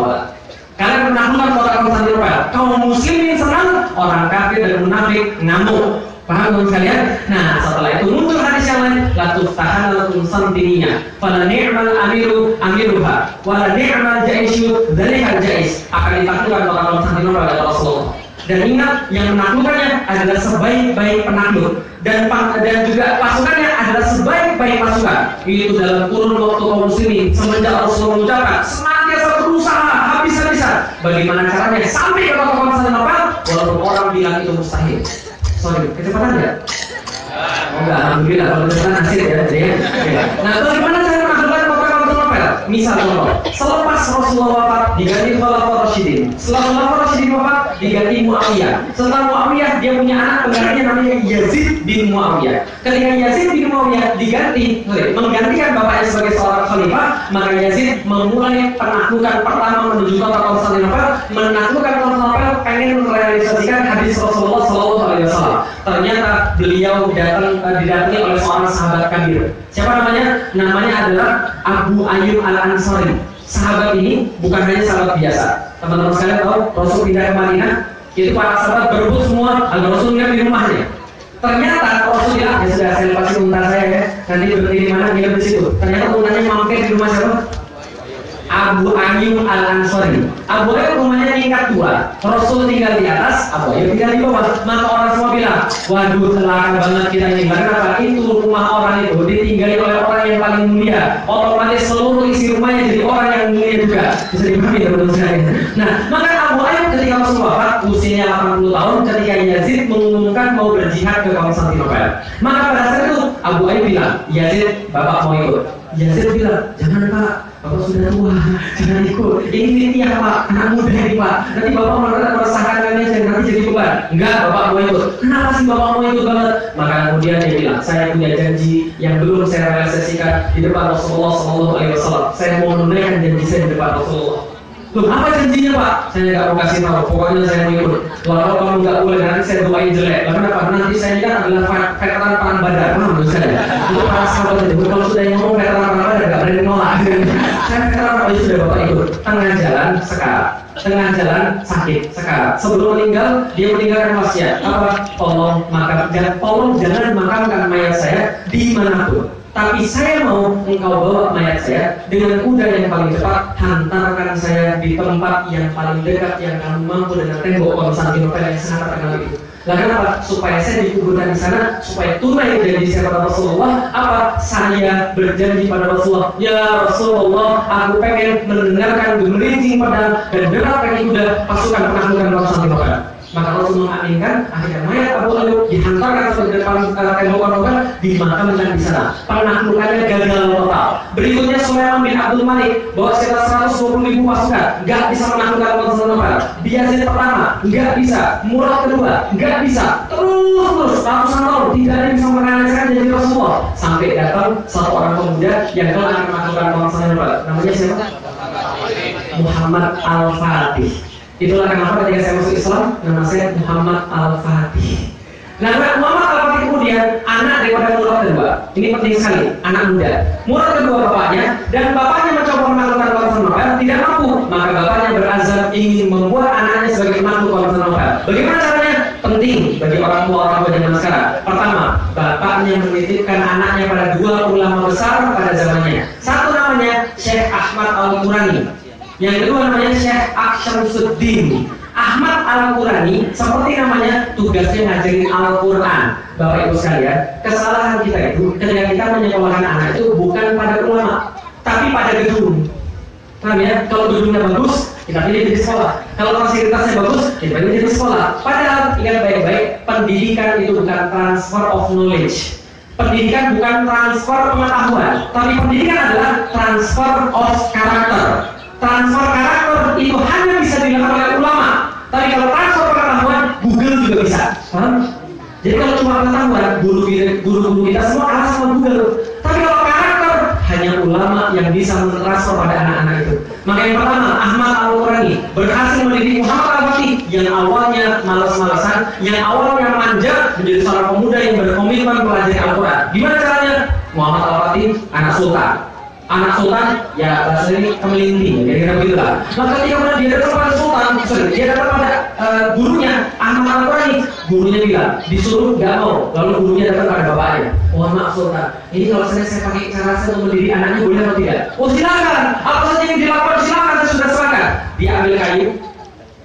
Kalian menaklukkan kota Konstantinopel, kaum muslimin senang, orang kafir dan munafik ngamuk. Paham teman sekalian? Nah, setelah itu muncul hadis yang lain, la tuftahanal Konstantinia, fala ni'mal amiru amiruha, wala ni'mal jaisyu dzalikal jais. Akan ditaklukkan kota Konstantinopel oleh Rasulullah. Dan ingat, yang menaklukkannya adalah sebaik-baik penakluk, dan juga pasukannya adalah sebaik-baik pasukan. Itu dalam kurun waktu kaum muslimin semenjak Rasulullah mengucapkan senantiasa berusaha habis-habisan bagaimana caranya sampai ke kota Konstantinopel, walaupun orang bilang itu mustahil. Sorry, kecepatan ya? Oh enggak, alhamdulillah kalau kecepatan hasil ya. Nah, bagaimana cara menaklukkan kota Konstantinopel? Misal contoh, selepas Rasulullah wafat diganti Khulafaur Rasyidin. Setelah Khulafaur Rasyidin wafat diganti Muawiyah. Setelah Muawiyah dia punya anak penggantinya namanya Yazid bin Muawiyah. Ketika Yazid bin Muawiyah menggantikan bapaknya sebagai seorang khalifah, maka Yazid memulai penaklukan pertama menuju kota Konstantinopel. Menaklukkan Konstantinopel pengen merealisasikan hadis Rasulullah SAW. Ternyata beliau didatangi oleh seorang sahabat kabir. Siapa namanya? Namanya adalah Abu Ayyub Al-Ansari. Sahabat ini bukan hanya sahabat biasa. Teman-teman sekalian tahu Rasul pindah ke Madinah, itu para sahabat berebut semua agar Rasul nginap di rumahnya. Ternyata Rasul bilang, ya sudah saya lepasin unta saya ya, nanti berhenti di mana nginap di situ. Ternyata untanya mampir di rumah siapa? Abu Ayyub Al-Ansari. Abu Ayyub rumahnya tingkat 2, Rasul tinggal di atas, Abu Ayyub tinggal di bawah. Maka orang semua bilang, waduh celaka banget kita ini. Kenapa? Itu rumah orang itu ditinggali oleh orang yang paling mulia. Otomatis seluruh isi rumahnya jadi orang yang mulia juga. Bisa dipahami ya menurut saya. Nah, maka Abu Ayyub ketika Rasul wafat usianya 80 tahun, ketika Yazid mengumumkan mau berjihad ke Konstantinopel. Maka pada saat itu Abu Ayyub bilang, Yazid, bapak mau ikut? Yazid bilang, jangan Pak, bapak sudah tua, jangan ikut. Ini fitnah Pak, anak muda ini Pak. Nanti bapak meresahkan kalian dan nanti jadi beban. Enggak, bapak mau ikut. Kenapa sih bapak mau ikut banget? Maka kemudian dia bilang, saya punya janji yang belum saya realisasikan di depan Rasulullah SAW. Saya mau menunaikan janji saya di depan Rasulullah. Loh, apa janjinya Pak? Saya nggak mau kasih tahu. Pokoknya saya mau ikut. Kalau kamu nggak boleh, nanti saya doain jelek. Kenapa? Nanti saya kan adalah veteran perang Badar. Paham saya? Itu para sahabat itu. Kalau sudah ngomong veteran perang Badar, nggak berani nolak. Saya veteran perang itu sudah bapak ikut. Tengah jalan sekarat, tengah jalan sakit sekarat. Sebelum meninggal, dia meninggalkan wasiat. Apa? Tolong jangan makamkan mayat saya di manapun. Tapi Tapi saya mau engkau bawa mayat saya dengan kuda yang paling cepat, hantarkan saya di tempat yang paling dekat yang kamu mampu dengan tembok Konstantinopel yang sangat terkenal itu. Lah kenapa? Supaya saya dikuburkan di sana, supaya tunai janji saya pada Rasulullah. Apa? Saya berjanji pada Rasulullah, ya Rasulullah, aku pengen mendengarkan gemerincing pedang dan dengar kaki kuda pasukan penaklukan Konstantinopel. Maka Rasul mengaminkan, akhirnya mayat Abu Ayyub dihantarkan ke depan tembok Konstantinopel, dimakamkan di sana. Penaklukannya gagal total. Berikutnya Sulaiman bin Abdul Malik bawa sekitar 120.000 pasukan, nggak bisa menaklukkan Konstantinopel. Yazid pertama nggak bisa, Murad kedua nggak bisa, terus ratusan tahun tidak ada yang bisa merealisasikan janji Rasulullah, sampai datang satu orang pemuda yang telah akan menaklukkan Konstantinopel. Namanya siapa? Muhammad Al-Fatih. Itulah kenapa ketika saya masuk Islam, nama saya Muhammad Al-Fatih. Nah, Muhammad Al-Fatih kemudian anak daripada Murad kedua. Ini penting sekali, anak muda. Murad kedua bapaknya, dan bapaknya mencoba menaklukkan Konstantinopel, tidak mampu. Maka bapaknya berazam ingin membuat anaknya sebagai penakluk Konstantinopel. Bagaimana caranya? Penting bagi orang tua zaman sekarang. Pertama, bapaknya menitipkan anaknya pada dua ulama besar pada zamannya. Satu namanya Syekh Ahmad Al-Qurani. Yang kedua namanya Syekh Asyamsuddin. Ahmad Al-Qurani seperti namanya tugasnya ngajarin Al-Quran. Bapak Ibu sekalian, kesalahan kita itu ketika kita menyekolahkan anak itu bukan pada ulama, tapi pada gedung. Paham ya? Kalau gedungnya bagus, kita pilih di sekolah. Kalau fasilitasnya bagus, kita pilih di sekolah. Padahal ingat baik-baik, pendidikan itu bukan transfer of knowledge. Pendidikan bukan transfer pengetahuan, tapi pendidikan adalah transfer of karakter. Transfer karakter itu hanya bisa dilakukan oleh ulama. Tapi kalau transfer pengetahuan, Google juga bisa. Paham? Jadi kalau cuma pengetahuan, guru-guru kita semua kalah sama Google. Tapi kalau karakter, hanya ulama yang bisa mentransfer pada anak-anak itu. Maka yang pertama, Ahmad Al-Qurani berhasil mendidik Muhammad Al-Fatih yang awalnya malas-malasan, yang awalnya manja, menjadi seorang pemuda yang berkomitmen belajar Al-Quran. Gimana caranya? Muhammad Al-Fatih anak sultan. Anak sultan, ya bahasa ini kemelinting, kira-kira begitulah. Maka ketika dia datang pada sultan, dia datang pada gurunya Ahmad Al-Qurani, gurunya bilang disuruh nggak mau, lalu gurunya datang pada bapaknya. Mohon maaf sultan, ini kalau saya pakai cara saya untuk mendidik anaknya boleh atau tidak? Oh silakan, apa saja yang dilakukan silakan, saya sudah serahkan. Dia ambil kayu,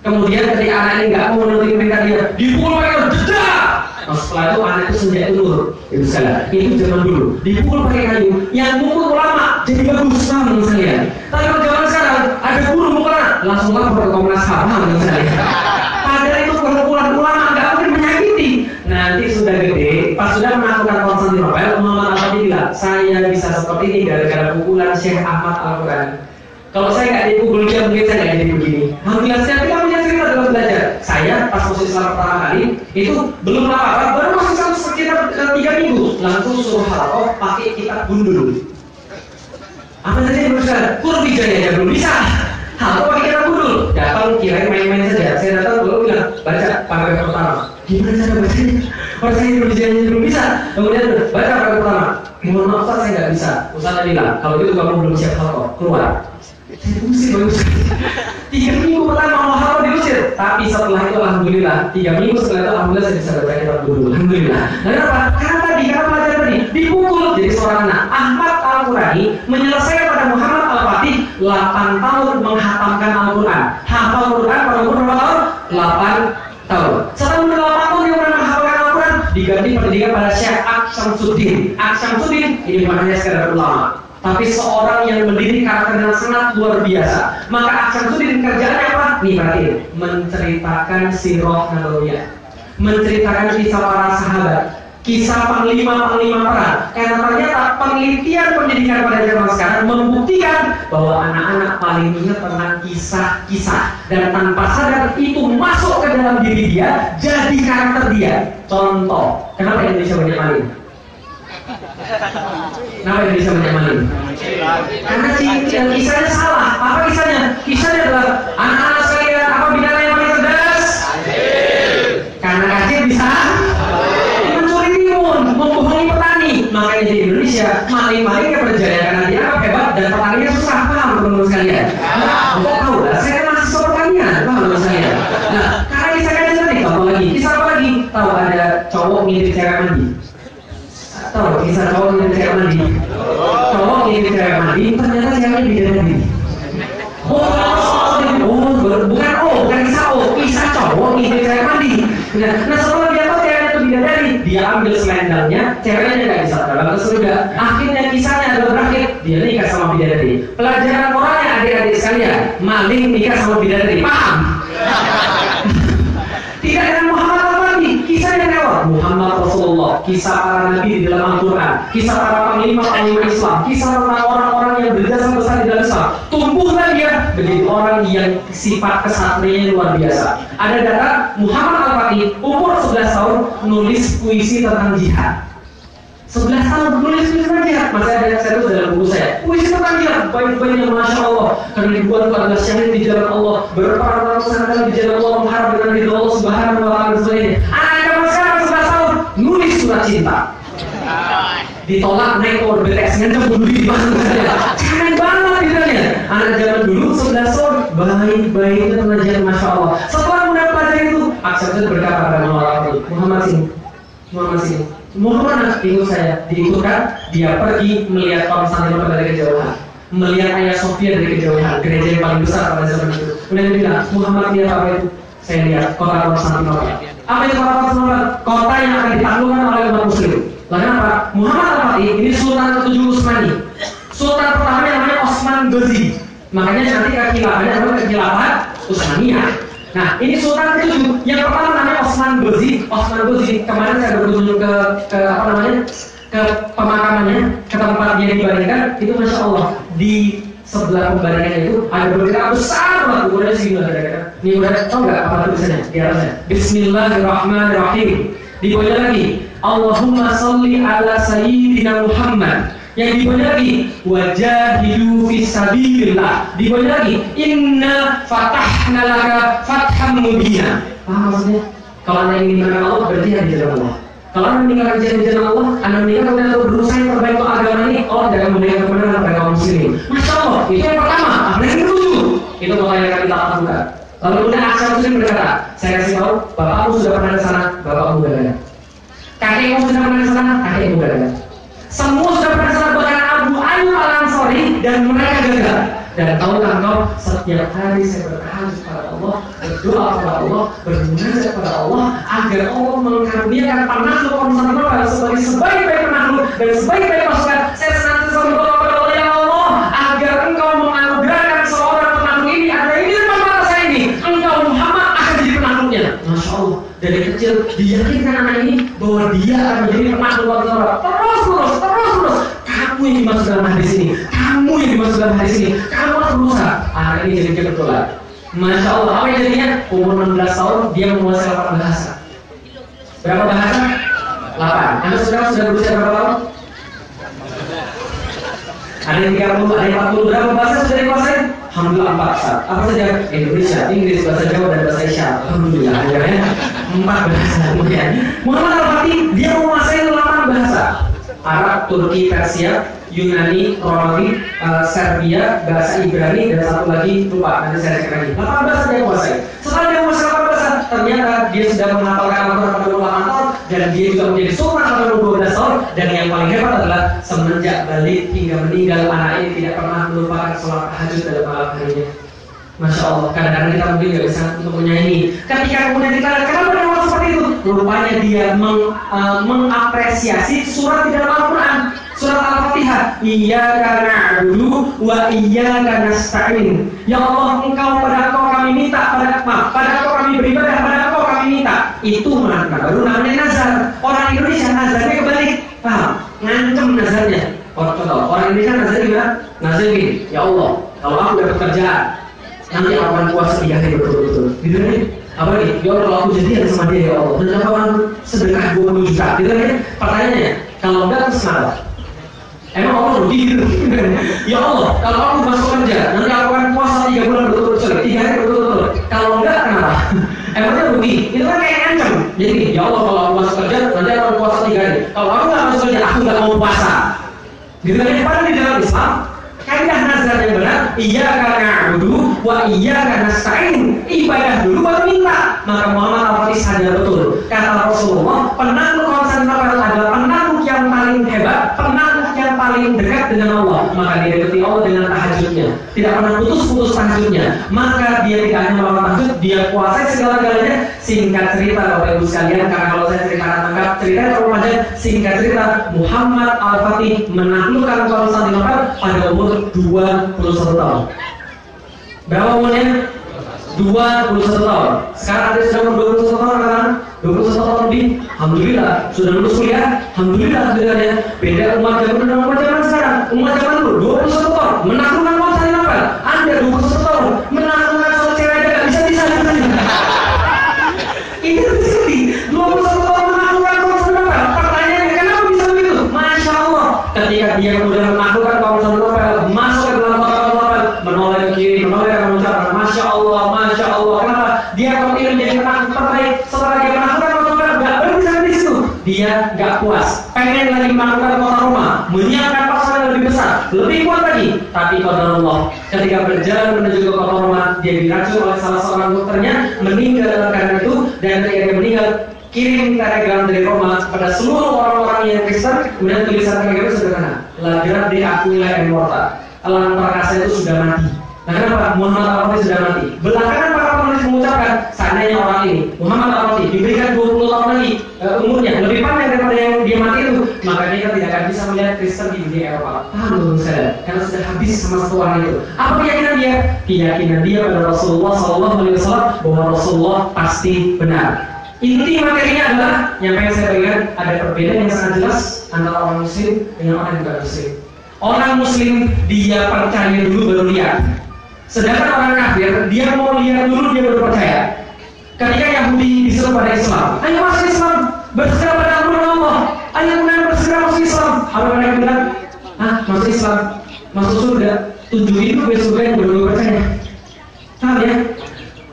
kemudian ketika anak ini nggak mau menuruti perintah dia, dipukul pakai jedak. Nah, setelah itu anak itu senjata itu nurut. Itu salah. Itu zaman dulu. Dipukul pakai kayu. Yang mukul ulama jadi bagus, paham sekalian. Tapi kalau zaman sekarang ada guru mukul anak, langsung lapor ke Komnas HAM, paham sekalian. Padahal itu pukulan ulama nggak mungkin menyakiti. Nanti sudah gede, pas sudah menaklukkan Konstantinopel, Muhammad Al-Fatih bilang, saya bisa seperti ini gara-gara pukulan Syekh Ahmad Al-Qurani. Kalau saya nggak dipukul dia, mungkin saya nggak jadi begini. Alhamdulillah, saya punya cerita dalam belajar. Saya pas masuk Islam pertama kali, itu belum apa-apa, baru masuk Islam sekitar 3 minggu, langsung suruh halaqah pakai kitab gundul. Apa tadi yang belum bisa? Kurvijaya aja belum bisa. Halaqah pakai kitab gundul. Datang kirain main-main saja. Saya datang baru bilang baca paragraf pertama. Gimana cara bacanya? Kalau saya Kurvijaya belum bisa. Kemudian baca paragraf pertama. Mohon maaf saya nggak bisa. Ustaznya bilang kalau gitu kamu belum siap halaqah, keluar. Saya diusir bagus. 3 minggu pertama mau halaqah diusir. Tapi setelah itu alhamdulillah 3 minggu setelah itu alhamdulillah saya bisa baca kitab dulu. Alhamdulillah. Kenapa? Karena pelajaran tadi dipukul jadi seorang anak. Ahmad Al-Qurani menyelesaikan pada Muhammad Al-Fatih 8 tahun menghatamkan Al-Quran. Hafal Quran pada umur berapa tahun? 8 tahun. Setelah umur 8 tahun dia pernah menghafalkan Al-Quran, diganti pendidikan pada Syekh Asyamsuddin. Asyamsuddin ini bukan hanya sekedar ulama, tapi seorang yang mendidik karakternya sangat luar biasa. Maka Asyamsuddin kerjaannya apa? Nih berarti menceritakan sirah nabawiyah, menceritakan kisah para sahabat, kisah panglima-panglima perang. Karena ternyata penelitian pendidikan pada zaman sekarang membuktikan bahwa anak-anak paling ingat tentang kisah-kisah, dan tanpa sadar itu masuk ke dalam diri dia, jadi karakter dia. Contoh, kenapa Indonesia banyak maling? Kenapa Indonesia banyak maling? Karena kisahnya salah. Apa kisahnya? Kisahnya adalah anak-anak sekalian, apa binatang yang paling cerdas? Karena kacir bisa mencuri timun, membohongi petani. Makanya di Indonesia maling-malingnya berjaya karena dianggap hebat dan petaninya susah. Paham teman-teman sekalian? Nah, kok tahu lah? Saya kan mahasiswa pertanian, paham teman sekalian? Nah, karena kisahnya tadi, apa lagi? Kisah apa lagi? Tahu ada cowok mirip cewek mandi. Tahu kisah cowok ngintip cewek mandi? Cowok ngintip cewek mandi, ternyata ceweknya bidadari. Bukan kisah cowok ngintip cewek mandi. Nah setelah dia tahu ceweknya itu bidadari, dia ambil selendangnya, ceweknya nggak bisa terbang ke surga. Akhirnya kisahnya adalah berakhir, dia nikah sama bidadari. Pelajaran moralnya adik-adik sekalian, maling nikah sama bidadari, paham? Tidak dengan Muhammad Al-Fatih, kisah yang lewat Muhammad Rasulullah, kisah para nabi di dalam Al-Quran, kisah para panglima Islam, kisah tentang orang-orang yang berjasa besar di dalam Islam. Tumbuhlah dia menjadi orang yang sifat kesatrianya luar biasa. Ada data Muhammad Al-Fatih umur 11 tahun nulis puisi tentang jihad. 11 tahun nulis puisi tentang jihad. Masih ada saya tulis dalam buku saya. Puisi tentang jihad, baik-baiknya Masya Allah. Karena dibuat adalah syahid di jalan Allah, berperang ratusan kali di jalan Allah, mengharap dengan ridho Allah Subhanahu wa Ta'ala dan sebagainya. Anak zaman sekarang 11 tahun nulis surat cinta. Ditolak naik ke BTS ngancam bunuh diri keren banget tidaknya. Anak zaman dulu 11 tahun baik-baiknya pengajian Masya Allah. Setelah mulai pelajar itu Aksa berkata pada Muhammad ikut saya. Diikutkan, dia pergi melihat Konstantinopel dari kejauhan, melihat Hagia Sophia dari kejauhan, gereja yang paling besar pada zaman itu. Kemudian dia bilang, Muhammad lihat apa itu? Saya lihat kota Konstantinopel. Apa itu kota Konstantinopel? Kota yang akan ditaklukkan oleh umat muslim. Lalu apa? Muhammad Al-Fatih ini Sultan ke-7 Utsmani. Sultan pertama yang namanya Osman Ghazi. Makanya nanti kekhilafahnya namanya kekhilafah Utsmaniyah. Nah, ini Sultan ke-7 yang pertama namanya Osman Ghazi. Osman Ghazi kemarin saya berkunjung ke pemakamannya, ke tempat dia dibaringkan. Itu Masya Allah, di sebelah pembaringannya itu ada bergerak besar banget. Udah segini lah kira-kira. Ini udah tau nggak apa tulisannya di atasnya? Bismillahirrahmanirrahim. Di bawahnya lagi, Allahumma salli ala sayyidina Muhammad. Yang di bawahnya lagi, wajahidu fisabilillah. Di bawahnya lagi, inna fatahna laka fatham mubina. Paham maksudnya? Kalau anda ingin mengenal Allah, berarti ada di jalan Allah. Kalau anda meninggalkan jalan Allah, anda meninggalkan untuk berusaha yang terbaik untuk agama ini, Allah jangan meninggalkan kebenaran pada kaum muslimin. Masya Allah, itu yang pertama. Apa yang kedua? Itu mulai yang kita lakukan. Lalu kemudian Aksa Muslim berkata, saya kasih tahu, bapakmu sudah pernah ke sana, bapakmu sudah ada. Kakekmu sudah pernah ke sana, kakekmu sudah ada. Semua sudah pernah ke sana, bahkan Abu Ayyub Al-Ansari, dan mereka gagal. Dan tahukah engkau, setiap hari saya bertahajud kepada Allah, berdoa kepada Allah, bermunajat kepada Allah, agar Allah mengkaruniakan penakluk Konstantinopel sebagai sebaik-baik penakluk dan sebaik-baik pasukan. Saya senantiasa berdoa kepada Allah, ya Allah, agar engkau menganugerahkan seorang penakluk ini, agar ini depan mata saya ini, engkau Muhammad akan jadi penakluknya. Masya Allah, dari kecil diyakinkan anak ini bahwa dia akan menjadi penakluk Konstantinopel. Terus. Kamu yang dimaksud dalam hadis ini, kamu yang dimaksud dalam hadis ini, kamu harus berusaha. Anak ini jadi kebetulan. Masya Allah, apa yang jadinya? Umur 16 tahun dia menguasai 8 bahasa. Berapa bahasa? 8. Anda sudah berusia berapa tahun? Ada yang 30, ada yang 40. Berapa bahasa sudah dikuasai? Alhamdulillah 4 bahasa. Apa saja? Indonesia, Inggris, bahasa Jawa, dan bahasa Isya. Alhamdulillah, akhirnya 4 bahasa. Kemudian Muhammad Al-Fatih dia menguasai 8 bahasa. Arab, Turki, Persia, Yunani, Romawi, Serbia, bahasa Ibrani, dan satu lagi lupa, nanti saya cek lagi. 8 bahasa dia kuasai. Setelah dia menguasai 8 bahasa, ternyata dia sudah menghafalkan Al-Quran pada 28 tahun, dan dia juga menjadi sultan pada 12 tahun. Dan yang paling hebat adalah semenjak balik hingga meninggal, anak ini tidak pernah melupakan sholat tahajud dalam malam harinya. Masya Allah, kadang-kadang kita mungkin nggak bisa untuk menyanyi. Ketika kemudian kita kenapa dia ngomong seperti itu? Rupanya dia mengapresiasi surat di dalam Al-Quran, surat Al-Fatihah. Iyyaka na'budu wa iyyaka nasta'in. Ya Allah, engkau pada engkau kami minta, pada engkau kami beribadah, pada engkau kami minta. Itu makna baru namanya nazar. Orang Indonesia nazarnya kebalik, paham? Ngancem nazarnya. Orang Indonesia nazarnya gimana? Nazar gini, ya Allah, kalau aku dapat kerjaan, nanti aku akan puasa 3 hari betul-betul. Gitu kan? Apa nih? Ya Allah, kalau aku jadian sama dia, ya Allah, dan aku akan sedekah 20 juta. Gitu kan? Pertanyaannya, kalau enggak terus kenapa? Emang Allah rugi gitu? Ya Allah, kalau aku masuk kerja, nanti aku akan puasa 3 bulan betul-betul, 3 hari betul-betul. Kalau enggak kenapa? Emangnya rugi? Itu kan kayak ngancam. Jadi, ya Allah, kalau aku masuk kerja, nanti aku akan puasa 3 hari. Kalau aku nggak masuk kerja, aku nggak mau puasa. Gitu kan? Padahal di dalam Islam, kaidah nazar yang benar, iyyaka na'budu wa iyyaka nasta'in. Ibadah dulu baru minta. Maka Muhammad Al-Fatih sadar betul. Kata Rasulullah, penakluk Konstantinopel adalah penakluk yang paling penakut yang paling dekat dengan Allah, maka dia dekati Allah dengan tahajudnya, tidak pernah putus-putus tahajudnya. Maka dia tidak hanya melakukan tahajud, dia kuasai segala-galanya. Singkat cerita Bapak Ibu sekalian, karena kalau saya ceritakan lengkap, ceritanya terlalu panjang. Singkat cerita, Muhammad Al-Fatih menaklukkan Konstantinopel pada umur 21 tahun. Berapa umurnya? 21 tahun. Sekarang ada sudah umur 21 tahun kan? 21 tahun lebih. Alhamdulillah sudah lulus kuliah. Alhamdulillah bedanya. Beda umat zaman sekarang. Umat zaman dulu 21 tahun menaklukkan Konstantinopel. Anda 21 tahun menaklukkan soal cewek aja nggak bisa. Ini terjadi 21 tahun menaklukkan Konstantinopel. Pertanyaannya kenapa bisa begitu? Masya Allah. Ketika dia kemudian menaklukkan Konstantinopel, masuk ke dalam kota Konstantinopel, menoleh ke kiri, menoleh ke kanan. Masya Allah, Masya Allah. Kenapa? Dia terpilih menjadi penakut terbaik. Setelah dia menaklukkan Konstantinopel, nggak berhenti sampai di situ. Dia nggak puas, pengen lagi menaklukkan kota Roma, menyiapkan pasukan yang lebih besar, lebih kuat lagi. Tapi qadarullah, ketika berjalan menuju ke kota Roma, dia diracun oleh salah seorang dokternya, meninggal dalam keadaan itu. Dan ketika dia meninggal, kirim telegram dari Roma kepada seluruh orang-orang yang Kristen. Kemudian tulisan telegram itu sederhana: La grande aquila è morta. Elang perkasa itu sudah mati. Nah, kenapa? Muhammad Al-Fatih sudah mati. Belakangan para penulis mengucapkan, seandainya orang ini, Muhammad Al-Fatih, diberikan 20 tahun lagi umurnya, lebih panjang daripada yang dia mati itu, maka dia tidak akan bisa melihat Kristen di dunia Eropa. Paham saya? Karena sudah habis sama satu orang itu. Apa keyakinan dia? Keyakinan dia pada Rasulullah SAW bahwa Rasulullah pasti benar. Inti materinya adalah yang pengen saya berikan, ada perbedaan yang sangat jelas antara orang Muslim dengan orang yang bukan Muslim. Orang Muslim dia percaya dulu baru lihat. Sedangkan orang kafir, dia mau lihat dulu dia baru percaya. Ketika Yahudi disuruh pada Islam, ayo masuk Islam, bersegera pada aturan Allah, ayo kemudian bersegera masuk Islam. Apa mereka bilang? Masuk Islam, masuk surga, tunjukin dulu surga yang baru percaya. Tahu ya?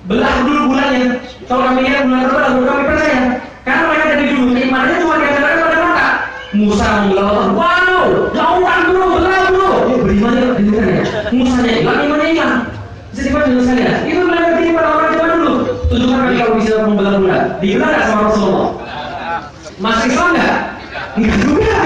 Belah dulu bulannya. Kalau kami lihat bulan terbelah, baru kami percaya. Karena mereka dari dulu keimanannya cuma diajarkan pada mata. Musa membelah, wow, jauhkan dulu, belah dulu. Beriman ya, Musanya hilang, imannya hilang. Bisa dibaca dulu sekalian. Itu belajar diri pada orang zaman dulu. Tunjukkan kami kalau bisa membelah bulan. Dibelah nggak sama Rasulullah? Masuk Islam nggak? Enggak juga.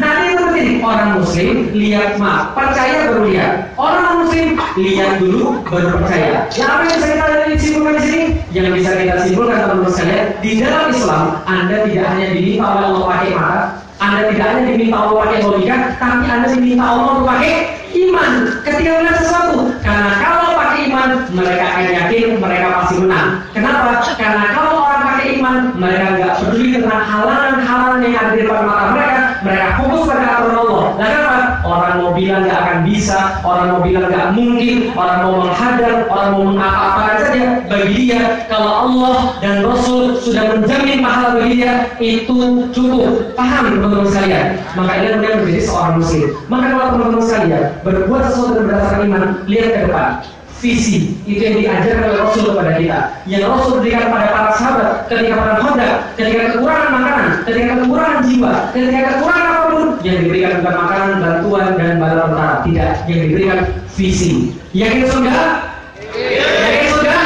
Nanti itu penting. Orang Muslim lihat percaya baru lihat. Orang Muslim lihat dulu baru percaya. Yang apa yang bisa kita simpulkan di sini? Yang bisa kita simpulkan teman-teman sekalian, di dalam Islam Anda tidak hanya diminta oleh Allah pakai mata, Anda tidak hanya diminta Allah pakai logika, tapi Anda diminta Allah untuk pakai iman ketika melihat sesuatu. Karena kalau pakai iman, mereka akan yakin mereka pasti menang. Kenapa? Karena kalau orang pakai iman, mereka nggak peduli tentang halangan-halangan yang ada di depan mata mereka. Mereka fokus pada aturan Allah. Nah, kenapa? Orang mau bilang nggak akan bisa, orang mau bilang nggak mungkin, orang mau menghadang, orang mau mengapa-apakan saja. Bagi dia, kalau Allah dan Rasul sudah menjamin pahala bagi dia, itu cukup. Paham teman-teman sekalian? Maka dia kemudian menjadi seorang Muslim. Maka kalau teman-teman sekalian berbuat sesuatu berdasarkan iman, lihat ke depan. Visi itu yang diajarkan oleh Rasul kepada kita, yang Rasul berikan pada para sahabat ketika pada Khandaq, ketika kekurangan makanan, ketika kekurangan jiwa, ketika kekurangan apapun, yang diberikan bukan makanan, bantuan dan bala tentara, tidak, yang diberikan visi. Yakin surga? Yakin surga?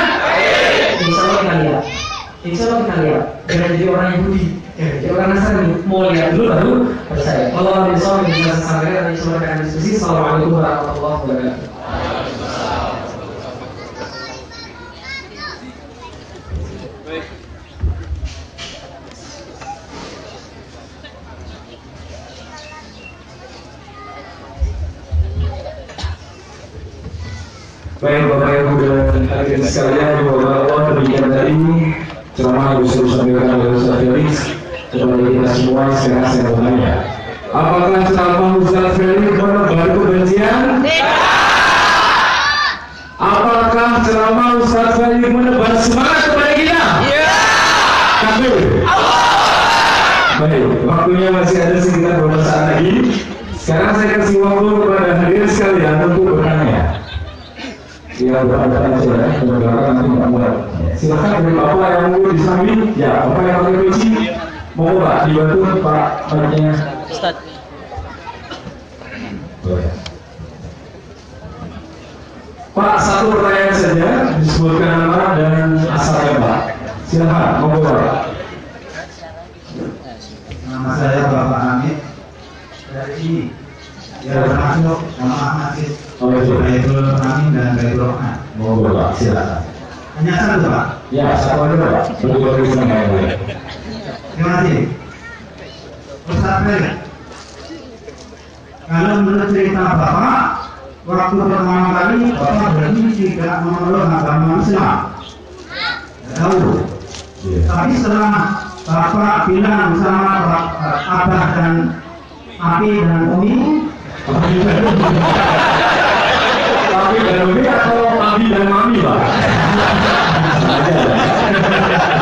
Insya Allah kita lihat. Insya Allah kita lihat. Jangan jadi orang Yahudi, jadi orang Nasrani. Mau lihat dulu baru percaya. Kalau ada soal yang bisa saya sampaikan, nanti semua akan diskusi. Assalamualaikum warahmatullahi wabarakatuh. Baik Bapak Ibu dan hadirin sekalian, semoga Allah demikian tadi ceramah yang bisa disampaikan oleh Ustaz Felix kepada kita semua. Sekarang saya bertanya, apakah ceramah Ustaz Felix menebar kebencian? Apakah ceramah Ustaz Felix menebar semangat kepada kita? Takbir. Baik, waktunya masih ada sekitar beberapa saat lagi. Sekarang saya kasih waktu kepada hadirin sekalian untuk bertanya. Ya, berada saja ya, berada nanti membuat. Silakan dari Bapak yang mau di samping, ya, Bapak yang pakai peci, mau Pak dibantu Pak banyak. Ustaz. Pak, satu pertanyaan saja, disebutkan nama dan asalnya Pak. Silakan, mau Pak. Nama saya Bapak Hamid, dari sini. Ya termasuk nama masjid Baitul Amin dan Baitul Rahman. Monggo Pak, silakan. Hanya satu Pak. Ya, satu aja Pak. Berdua sama yang lain. Terima kasih. Ustaz Ferry, kalau menurut cerita Bapak, waktu pertama kali Bapak berarti tidak memeluk agama Islam. Tahu. Tapi setelah Bapak bilang sama Abah dan Abi dan Umi, Tapi dan Umi atau Abi dan Mami Pak?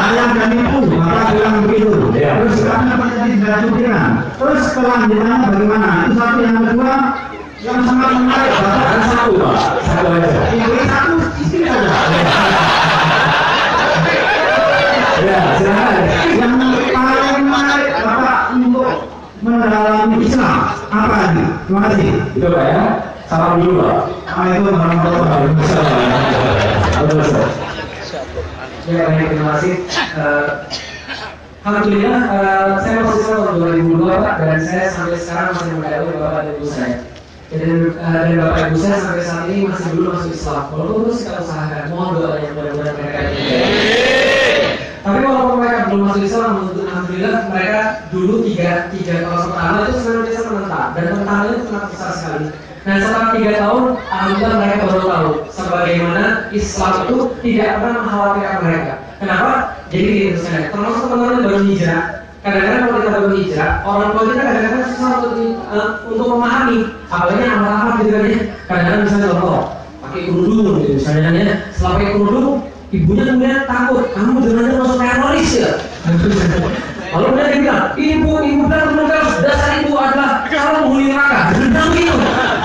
ayah dan ibu, Bapak bilang begitu. Terus karena terjadi kejujuran. Terus kelanjutannya bagaimana? Itu satu, yang kedua, yang sangat menarik Bapak. Kan satu Pak, satu aja. Yang satu istri saja. Ya, silakan. Yang paling menarik Bapak untuk mendalami Islam apa ini? Terima kasih. Itu Pak ya. Salam dulu Pak. Assalamualaikum warahmatullahi wabarakatuh. Ya, baik, terima kasih. Alhamdulillah, saya masih tahun 2002 Pak, dan saya sampai sekarang masih mendalami Bapak dan Ibu saya. Dan Bapak Ibu saya sampai saat ini masih belum masuk Islam. Walaupun terus kita usahakan, mohon doanya mudah-mudahan mereka ini. Tapi walaupun mereka belum masuk Islam, alhamdulillah mereka dulu tiga kelas pertama itu senantiasa menentang, dan menentangnya itu sangat besar sekali. Nah setelah 3 tahun, alhamdulillah mereka baru tahu sebagaimana Islam itu tidak pernah mengkhawatirkan mereka. Kenapa? Jadi gitu saya, termasuk teman-teman baru hijrah. Kadang-kadang kalau kita baru hijrah, orang tua kita kadang-kadang susah untuk memahami, apalagi anak-anak gitu kan ya. Kadang-kadang misalnya contoh, pakai kerudung gitu misalnya ya. Setelah pakai kerudung, ibunya kemudian takut, kamu jangan masuk teroris ya. Lalu kemudian dia bilang, ibu bilang terus dasar ibu adalah kalau menghuni neraka. Bilang gitu,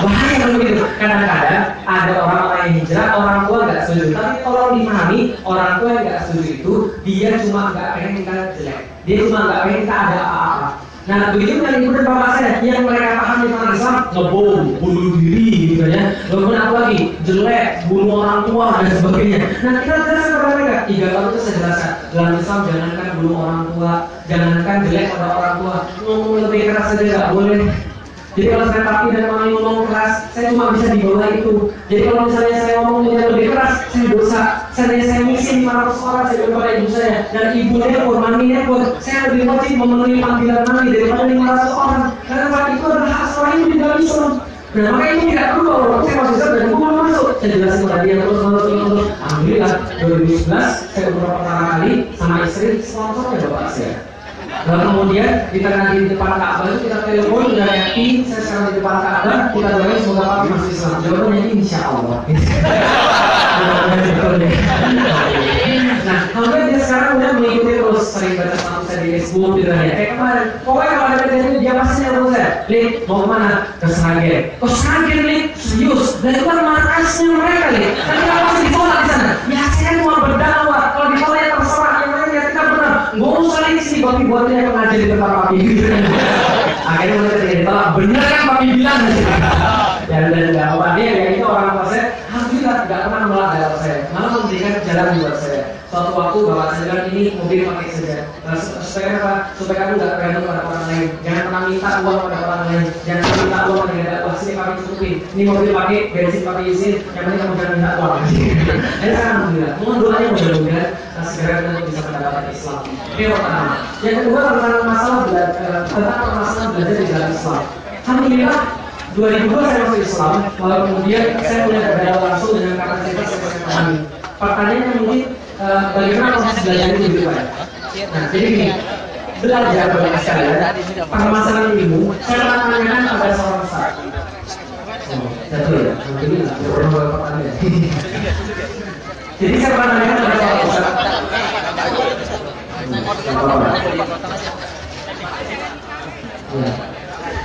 bahaya kalau begitu. Kadang-kadang ada orang yang hijrah, orang tua nggak setuju. Tapi tolong dipahami, orang tua yang nggak setuju itu dia cuma nggak pengen kita jelek, dia cuma nggak pengen kita ada apa-apa. Nah begitu kan ibu dan bapak saya yang mereka paham tentang Islam, ngebom, bunuh diri gitu ya. Lalu apa lagi? Jelek, bunuh orang tua dan sebagainya. Nah kita jelaskan kepada mereka, 3 tahun itu saya jelaskan. Dalam Islam jangankan bunuh orang tua, jangankan jelek pada orang tua, ngomong lebih keras saja nggak boleh. Jadi kalau saya papi dan mami ngomong keras, saya cuma bisa di bawah itu. Jadi kalau misalnya saya ngomong lebih keras, saya dosa. Saya misi 500 orang saya kepada ibu saya, dan ibunya pun, maminya pun, saya lebih wajib memenuhi panggilan mami daripada 500 orang. Karena itu adalah hak seorang ibu di dalam Islam. Nah maka itu tidak perlu kalau saya masih besar dan ibu masuk. Saya jelasin pada dia terus. Alhamdulillah 2011 saya beberapa pertama kali sama istri sponsornya bapak saya. Lalu kemudian kita nanti di depan Ka'bah itu kita telepon dan yakin saya sekarang di depan Ka'bah kita doain semoga Pak masuk Islam. Jawabannya insya Allah. Nah, kemudian dia sekarang udah mengikuti terus, sering baca status saya di Facebook gitu ya. Kayak kemarin, pokoknya kalau ada kejadian dia pasti nyambung saya. Lid, mau kemana? Ke Sragen. Ke Sragen, Lid, serius. Dan itu kan markasnya mereka, Lid. Kan kita pasti ditolak di sana. Ya, saya cuma berdakwah. Kalau ditolak ya terserah. Yang lain ya kita benar. Nggak usah lagi sih buat-buatnya yang ngajar di tempat papi. Akhirnya mereka tidak ditolak. Bener kan papi bilang? Dan apa dia ya itu orang tua saya. Alhamdulillah tidak pernah menolak dakwah saya. Malah memberikan jalan buat saya. Suatu waktu bapak saya bilang ini mobil pakai saja. Nah, supaya apa? Supaya kamu nggak bergantung pada orang lain. Jangan pernah minta uang pada orang lain. Jangan pernah minta uang pada dakwah. Sini pakai tutupin. Ini mobil pakai bensin pakai izin. Yang penting kamu jangan minta uang. Jadi alhamdulillah. Mohon doanya mudah-mudahan segera kita bisa mendapatkan Islam. Itu yang pertama. Yang kedua tentang masalah belajar di dalam Islam. Alhamdulillah 2002 saya masuk Islam. Lalu kemudian saya mulai berdakwah langsung dengan kapasitas yang saya pahami. Pertanyaannya mungkin bagaimana proses belajar itu gitu Pak? Nah, jadi gini, belajar bagi sekalian, permasalahan ilmu, saya akan tanyakan pada seorang ustaz. Satu ya, mungkin nggak perlu pertanyaan. Jadi saya akan tanyakan pada seorang ustaz.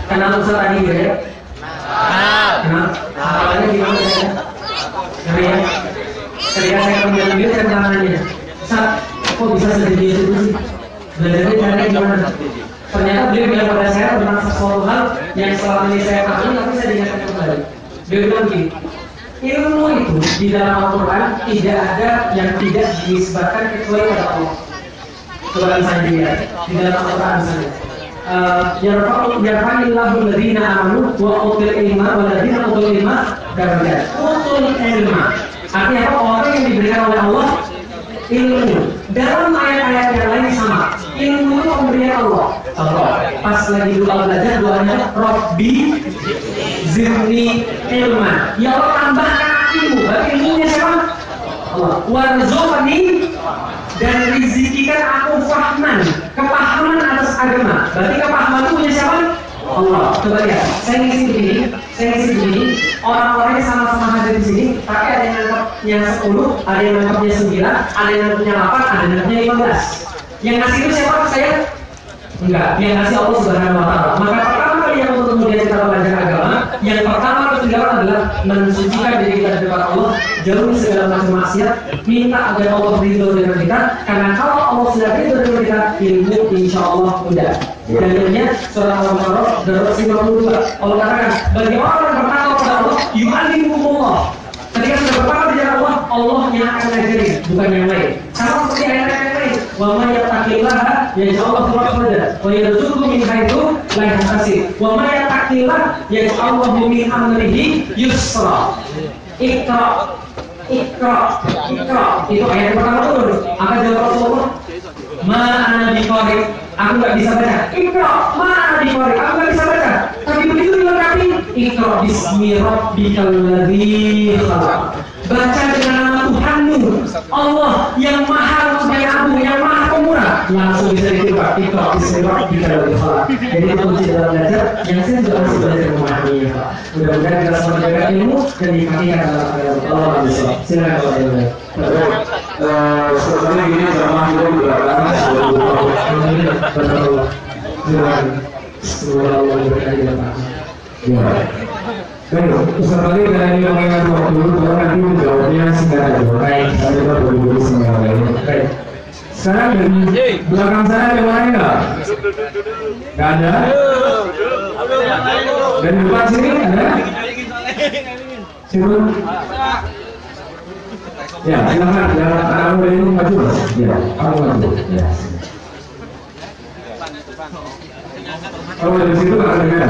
Kenal ustaz tadi ya? Kenal? Awalnya gimana ya? Karena ketika saya kemudian beliau saya pernah nanya, Ustaz, kok bisa sejadi itu sih? Belajarnya caranya gimana? Ternyata beliau bilang pada saya tentang sesuatu hal yang selama ini saya pahami tapi saya diingatkan kembali. Beliau bilang begini, ilmu itu di dalam Al-Quran tidak ada yang tidak dinisbatkan kecuali pada Allah. Coba saya lihat di dalam Al-Quran misalnya. yarfa'illahu alladziina aamanu wa utul ilma wal ladziina utul ilma darajat. Utul ilma artinya apa? Orang yang diberikan oleh Allah ilmu. Dalam ayat-ayat yang lain sama. Ilmu itu pemberian Allah. Contoh, pas lagi belajar doanya Rabbi zidni ilma. Ya Allah tambahkan ilmu. Berarti ilmunya siapa? Allah. Warzuqni dan rizikikan aku fahman, kepahaman atas agama. Berarti kepahaman itu punya siapa? Allah. Coba lihat, saya ngisi begini, orang-orangnya sama-sama hadir di sini, tapi ada yang nangkapnya 10, ada yang nangkapnya 9, ada yang nangkapnya 8, ada yang nangkapnya 15. Yang ngasih itu siapa? Saya? Enggak, yang ngasih Allah Subhanahu wa Ta'ala. Maka pertama kali yang untuk kemudian kita belajar agama, yang pertama harus dilakukan adalah mensucikan diri kita di depan Allah, jauhi segala macam maksiat, minta agar Allah ridho dengan kita. Karena kalau Allah sudah ridho dengan kita, ilmu insya Allah mudah. Dalilnya surah Al-Baqarah 252. Allah katakan, bagi orang yang bertakwa kepada Allah, yu'allimukumullah. Ketika sudah bertakwa di jalan Allah, Allah yang akan ngajarin, bukan yang lain. Sama seperti ayat-ayat yang lain. Wa may yattaqillaha yaj'al lahu makhraja wa yarzuqhu min haitsu la yahtasib. Wa may yattaqillaha yaj'al lahu min amrihi yusra. Iqra. Itu ayat pertama turun. Apa jawab Rasulullah? Ma ana biqari. Aku nggak bisa baca. Iqra. Ma ana biqari. Aku nggak bisa baca. Tapi begitu dilengkapi. Iqra bismi rabbikal ladzi khalaq. Baca dengan nama Tuhanmu, Allah yang maha pengabu, yang maha pemurah. Langsung bisa diterima. Iqra bismi rabbikal ladzi khalaq. Jadi itu kunci dalam belajar. Yang saya juga harus belajar memahami. Mudah-mudahan kita semua jaga ilmu dan dipraktikkan dalam Allah. Silakan Pak Ilmu. Sebenarnya gini sama kita juga kan. Baik, Ustaz tadi dari mengingat waktu dulu, nanti menjawabnya singkat aja. Baik, saya juga berdiri semua. Baik. Sekarang dari belakang saya ada yang lain nggak? Nggak ada? Dan di depan sini ada? Siapa? Ya, silakan. Ya, kamu dari ini maju. Ya, kamu maju. Ya. Kalau dari situ nggak ada beda.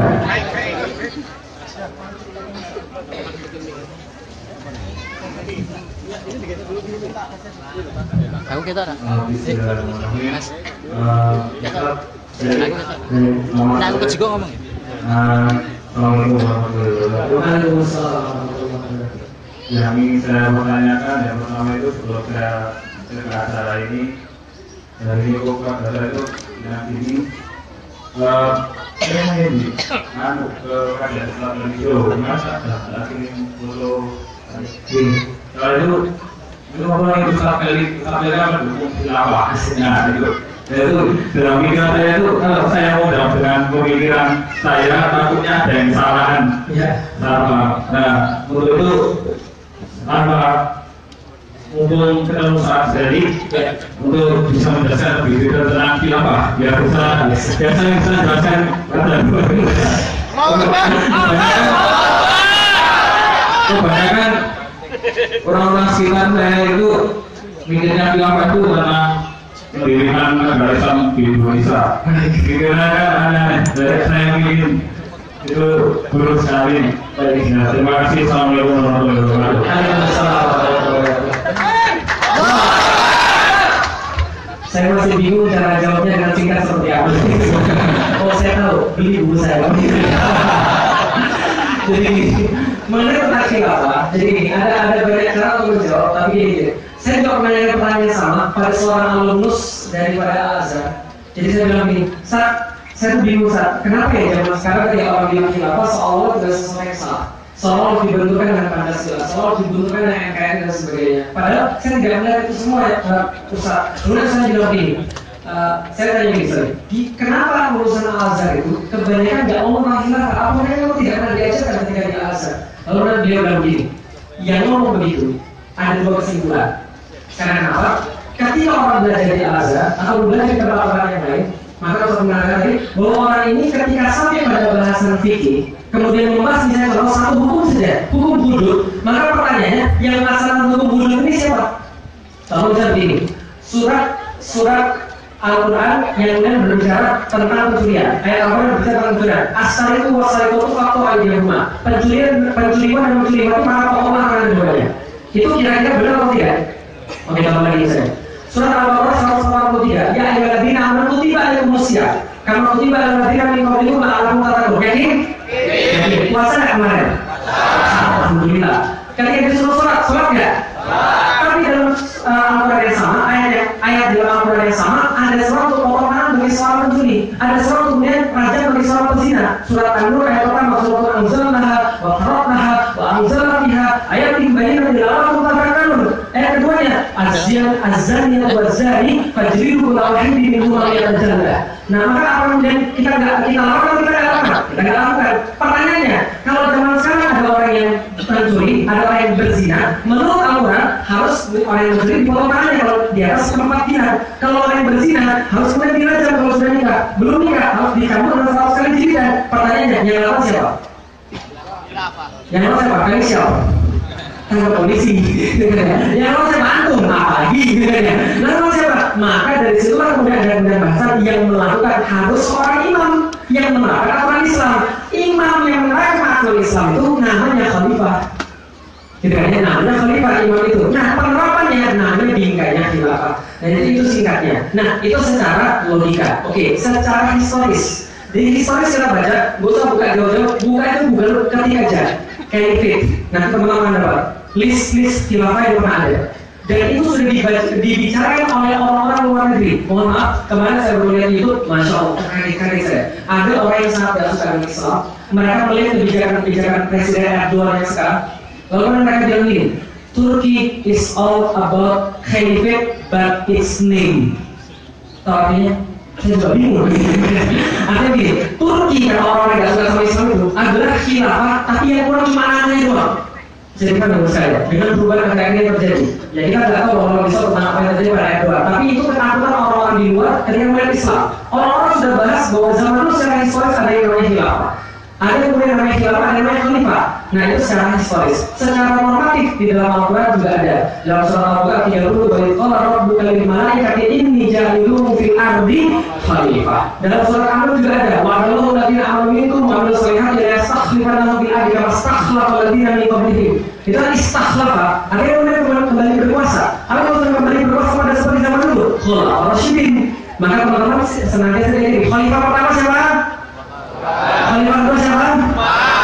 Aku kita ada. Mas. Nah, aku juga ngomong. Assalamualaikum warahmatullahi wabarakatuh. Yang ingin saya pertanyakan yang pertama itu sebelum saya ke acara ini dari Kota Data itu yang ini saya ingin ke Rakyat Selatan itu masa lagi foto kalau itu ngomong itu sampai apa dukung siapa nah itu dalam pikiran saya itu kalau saya mau dengan pemikiran saya takutnya ada yang kesalahan sama nah untuk itu tanpa mumpung ketemu saat dari untuk bisa menjelaskan lebih detail tentang khilafah biar bisa jelaskan kebanyakan orang-orang sekitar saya itu mikirnya khilafah itu karena mendirikan negara Islam di Indonesia. Pikirannya kan aneh. Dari saya ingin itu buruk sekali. Terima kasih. Assalamualaikum warahmatullahi wabarakatuh. Saya masih bingung cara jawabnya dengan singkat seperti apa. Oh, saya tahu. Beli buku saya. Jadi mengenai tentang khilafah, jadi gini, ada banyak cara untuk menjawab, tapi gini, saya juga menanyakan pertanyaan sama pada seorang alumnus daripada Al-Azhar. Jadi saya bilang gini, saya tuh bingung kenapa ya zaman sekarang ketika orang bilang khilafah seolah tidak sesuatu yang salah, seolah dibenturkan dengan Pancasila, seolah dibenturkan dengan NKRI dan sebagainya. Padahal saya tidak melihat itu semua ya, Ustaz. Kemudian saya bilang gini, saya tanya misalnya, kenapa urusan Al-Azhar itu kebanyakan nggak ngomong khilafah? Apa mereka tidak pernah diajarkan ketika di Al-Azhar? Lalu dia bilang begini, yang ngomong begitu ada dua kesimpulan. Karena apa? Ketika orang belajar di Al-Azhar atau belajar di tempat-tempat yang lain, maka harus mengatakan bahwa orang ini ketika sampai pada bahasan fikih, kemudian membahas misalnya kalau satu hukum saja, hukum hudud, maka pertanyaannya yang melaksanakan hukum hudud ini siapa? Lalu misalnya begini, surat Al-Quran yang kemudian berbicara tentang pencurian. Ayat Al-Quran berbicara tentang pencurian. As-sariqu was-sariqatu faqtu aydiyahuma. Pencurian dan pencurian itu maka potonglah tangan keduanya. Itu kira-kira benar atau tidak? Oke, tambah lagi saya. Surat Al-Baqarah 183. Ya ayyuhalladzina amanu kutiba alaikumus syiyam kama kutiba alal ladzina min qablikum la'allakum tattaqun. Yakin? Yakin. Puasa enggak kemarin? Alhamdulillah. Ketika disuruh sholat enggak? Tapi dalam Al-Quran yang sama, ayat dalam Al-Quran yang sama, ada surat untuk potong tangan bagi seorang pencuri, ada surat kemudian rajam bagi seorang pezina. Surat An-Nur ayat pertama, surat Anzalnaha wa faraqnaha wa anzalna fiha ayatin bayyinatin la'allakum tattaqun. Ayat keduanya, az-zani waz-zani fajlidu kulla wahidin minhuma mi'atan jaldah. Nah, maka apa kemudian kita lakukan? Kita nggak lakukan. Pertanyaannya, kalau zaman sekarang ada orang yang mencuri, ada orang yang berzina, menurut Al-Quran harus orang yang mencuri dipotong tangannya kalau di atas 4 dinar. Kalau orang yang berzina harus kemudian dirajam kalau sudah nikah. Belum nikah harus dicambuk dengan 100 kali jilid. Pertanyaannya, yang lawan siapa? Yang lawan siapa? Kalian siapa? Tangkap polisi. Yang lawan siapa? Antum. Apalagi. Lawan siapa? Maka dari situlah kemudian ada bahasan yang melakukan harus seorang imam yang menerapkan aturan Islam. Imam yang menerapkan aturan Islam itu namanya khalifah. Tidak hanya namanya khalifah imam itu. Nah, penerapannya namanya bingkainya khilafah. Dan itu singkatnya. Nah, itu secara logika. Oke, secara historis. Di historis kita baca, buka jauh-jauh. Buka itu bukan ketika aja. Caliphate. Nah, teman-teman dapat list khilafah yang pernah ada. Dan itu sudah dibicarakan oleh orang-orang luar negeri. Mohon maaf, kemarin saya baru lihat YouTube, Masya Allah, keren saya. Ada orang yang sangat tidak suka dengan Islam. Mereka melihat kebijakan Presiden Erdogan yang sekarang. Lalu mereka bilang gini, Turkey is all about caliphate but its name. Tahu artinya? Saya juga bingung. Artinya gini, Turki yang orang-orang yang tidak suka sama Islam itu adalah khilafah, tapi yang kurang cuma anaknya doang. Jadi kan menurut saya, dengan perubahan keadaan ini terjadi. Ya kita tidak tahu orang bisa tentang apa yang terjadi pada ayat 2. Tapi itu ketakutan orang-orang di luar ketika melihat Islam. Orang-orang sudah bahas bahwa zaman itu secara historis ada yang namanya khilafah. Ada yang kemudian namanya khilafah, ada yang namanya khalifah. Nah itu secara historis. Secara normatif di dalam Al-Quran juga ada. Dalam surah Al-Quran 30, "Wa qala rabbuka lil malaikati inni ja'ilun fil ardi khalifah." Dalam surah An-Nur juga ada. Wa Allahu alladziina aamanu minkum wa 'amilus shalihati la yastakhlifannahum fil ardi kama istakhlafa alladziina min qablihim. Itu kan istakhlafa. Ada yang kemudian kembali berkuasa. Apa yang kembali berkuasa pada seperti zaman dulu? Khulafaur Rasyidin. Maka teman-teman senantiasa jadi khalifah pertama siapa? Khalifah kedua siapa?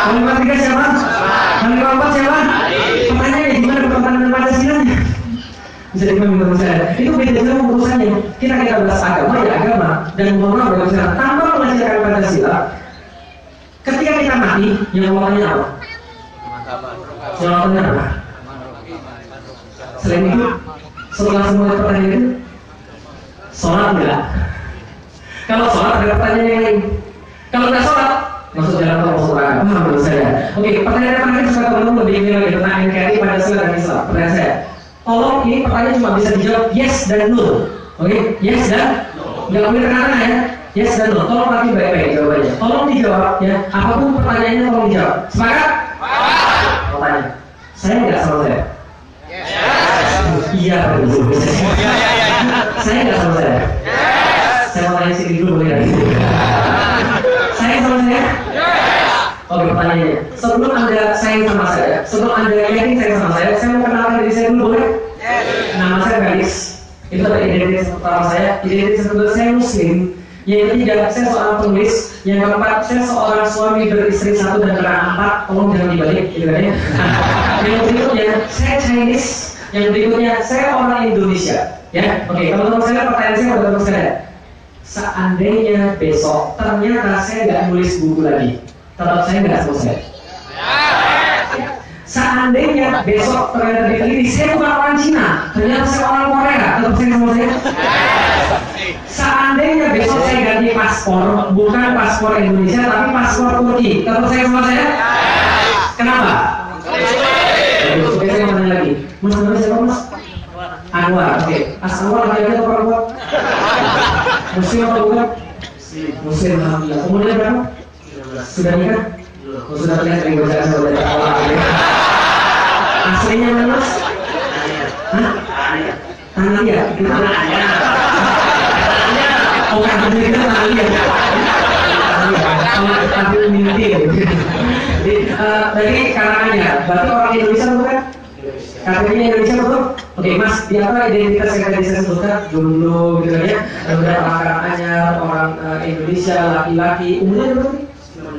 Khalifah ketiga siapa? Khalifah keempat siapa? Pertanyaannya gimana pertentangan Pancasila-nya? Bisa dipahami menurut saya. Itu beda jauh urusannya. Kita bahas agama ya agama dan mohon maaf tanpa mengajarkan Pancasila. Ketika kita mati, yang awalnya apa? Jawabannya apa? Selain itu, setelah semua pertanyaan itu, sholat enggak? Kalau sholat ada pertanyaan yang lain. Kalau nggak sholat, masuk jalan tol masuk neraka. Paham menurut saya? Oke, pertanyaan terakhir suka teman-teman lebih ini lagi tentang NKRI Pancasila dan Islam. Pertanyaan saya, tolong ini pertanyaan cuma bisa dijawab yes dan no. Oke, yes dan nggak boleh tengah-tengah ya. Yes dan no. Tolong lagi baik-baik jawabannya. Tolong dijawab ya. Apapun pertanyaannya tolong dijawab. Sepakat? Tanya. Saya nggak sama saya. Iya, betul. Saya nggak sama saya. Saya mau tanya sini dulu boleh nggak? Saya sama saya? Oke, pertanyaannya. Sebelum Anda sayang sama saya, sebelum Anda yakin sayang sama saya mau kenalkan diri saya dulu boleh? Nama saya Galis. Itu adalah identitas pertama saya. Identitas kedua saya Muslim. Yang ketiga, saya seorang penulis. Yang keempat, saya seorang suami beristri 1 dan beranak 4. Tolong jangan dibalik, gitu kan ya. Yang berikutnya, saya Chinese. Yang berikutnya, saya orang Indonesia. Ya, oke. Teman-teman saya, pertanyaan saya pada teman saya. Seandainya besok ternyata saya nggak nulis buku lagi, tetap saya nggak selesai. Seandainya besok ternyata diteliti saya bukan orang Cina, ternyata saya orang Korea, tetap saya selesai. Seandainya besok saya ganti paspor, bukan paspor Indonesia tapi paspor Turki, tetap saya selesai. Kenapa? Oke, saya mau tanya lagi. Mas namanya siapa mas? Anwar. Oke. Anwar laki-laki atau perempuan? Muslim atau bukan? Muslim. Alhamdulillah. Umurnya berapa? Sudah nikah? Sudah terlihat dari bacaan saya dari awal. Aslinya mana mas? Hah? Tanah ya? Tanah ya. Tapi mimpi. Jadi dari karangannya, berarti orang Indonesia bukan? KTP-nya Indonesia betul? Oke Mas, di apa identitas yang tadi saya sebutkan dulu gitu ya? Ada orang anyar, orang Indonesia, laki-laki, umurnya berapa?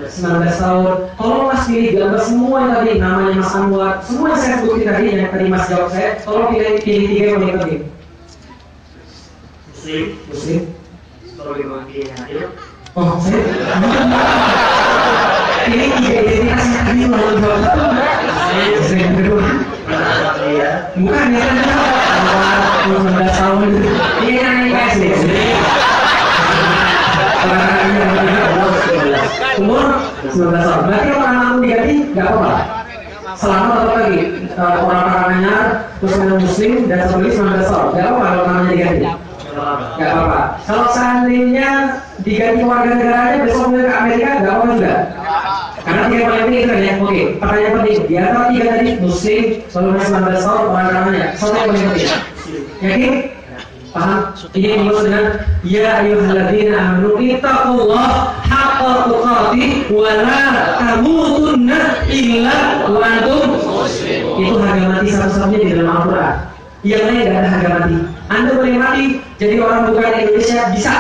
19 tahun. Tolong Mas pilih gambar semua yang tadi, namanya Mas Anwar, semua yang saya sebutin tadi, yang tadi Mas jawab saya, tolong pilih 3 yang paling penting. Muslim. Tolong dimakai ya. Oh, saya ini 3 identitas yang tadi mau jawab satu enggak? Saya yang kedua. Bukan ya kan? 19 tahun. Ini yang IPS nih. Umur 19 tahun. Berarti orang langsung diganti nggak apa-apa. Selama atau lagi orang karangannya terus Muslim dan satu lagi 19 tahun. Nggak apa-apa kalau namanya diganti. Nggak apa-apa. Kalau seandainya diganti warga negaranya besok mau ke Amerika nggak apa-apa juga. Karena 3 paling penting itu ya. Oke, pertanyaan penting. Di antara 3 tadi Muslim, selalu 19 tahun orang karangannya. Soalnya yang paling penting. Yakin? Paham? Ini dimulai dengan ya ayyuhalladzina amanu ittaqullaha haqqa tuqatih wa la tamutunna illa wa antum muslimun. Itu harga mati satu-satunya di dalam Al-Qur'an. Yang lain tidak ada harga mati. Anda boleh mati jadi orang bukan Indonesia bisa.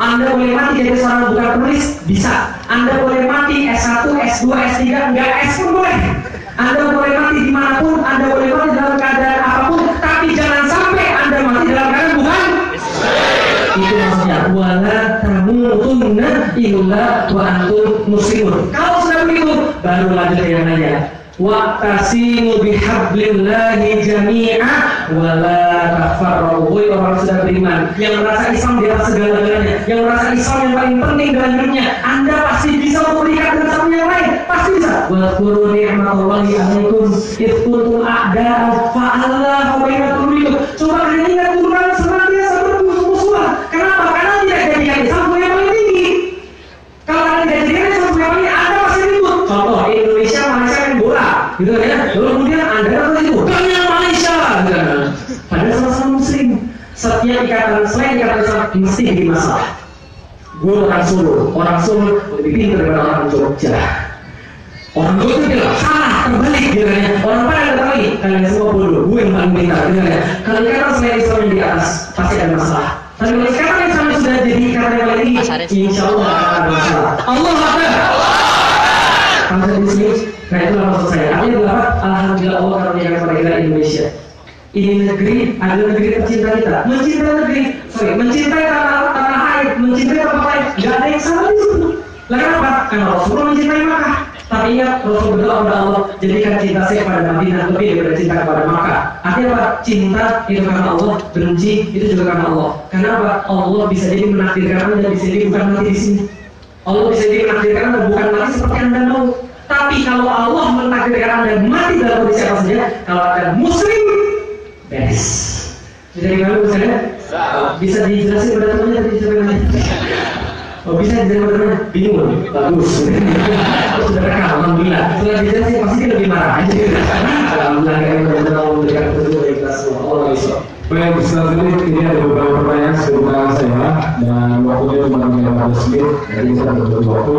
Anda boleh mati jadi seorang bukan penulis bisa. Anda boleh mati S1, S2, S3, enggak S pun boleh. Anda boleh mati dimanapun, Anda boleh mati dalam keadaan apapun, tapi jangan sampai Anda mati dalam keadaan bukan itu maksudnya wala tamutunna illa wa antum muslimun. Kalau sudah begitu baru lanjut yang lainnya. Wa'tasimu bihablillahi jami'a wala tafarraqu. Orang sudah beriman yang merasa Islam di atas segala-galanya, yang merasa Islam yang paling penting dalam hidupnya, Anda pasti bisa memberikan dengan satu yang lain, pasti bisa. Wa qulu ni'matallahi 'alaikum id kuntum a'da'a fa'alaha baina qulubikum. Coba kalian ingat Quran senantiasa bermusuh-musuhan. Kenapa? Karena tidak jadikan Islam yang paling tinggi. Kalau kalian tidak jadikan Islam yang paling tinggi, Anda pasti ribut. Contoh Indonesia, Malaysia main bola gitu ya. Lalu kemudian Anda datang itu kalian Malaysia gitu. Padahal sama-sama Muslim. Setiap ikatan selain ikatan Islam mesti bikin masalah. Gue orang Solo lebih pintar daripada orang Jogja. Orang Jogja itu bilang salah, terbalik gitu ya. Orang Padang datang lagi, kalian semua bodoh, gue yang paling pintar gitu ya. Kalau ikatan selain Islam yang di atas pasti ada masalah. Tapi kalau ikatan Islam sudah jadi ikatan yang paling tinggi, insya Allah akan ada masalah. Allah Akbar. Kalau di sini, nah itulah maksud saya. Artinya adalah alhamdulillah Allah karuniakan kepada kita Indonesia. Ini negeri adalah negeri tercinta kita. Mencintai tanah air, mencintai tempat lain. Gak ada yang salah di situ. Lah kenapa? Karena Rasulullah mencintai Makkah. Tapi ingat Rasul berdoa kepada Allah, jadikan cinta saya kepada Madinah lebih daripada cinta kepada Makkah. Artinya apa? Cinta itu karena Allah, benci itu juga karena Allah. Kenapa? Allah bisa jadi menakdirkan Anda, bisa jadi bukan mati di sini. Allah bisa jadi menakdirkan Anda bukan mati seperti Anda mau. Tapi kalau Allah menakdirkan Anda mati dalam kondisi apa saja, kalau Anda Muslim, beres. Bisa gimana misalnya? Bisa dijelasin pada temannya tadi sebenarnya. Oh bisa dijelasin pada temannya? Bingung, bagus. Sudah rekam, alhamdulillah. Setelah dijelasin pasti dia lebih marah aja. Alhamdulillah kita benar-benar memberikan petunjuk bagi kita semua. Allah bisa. Baik, selanjutnya ini ada beberapa pertanyaan seputar saya dan waktunya cuma 15 menit. Jadi kita berbagi waktu.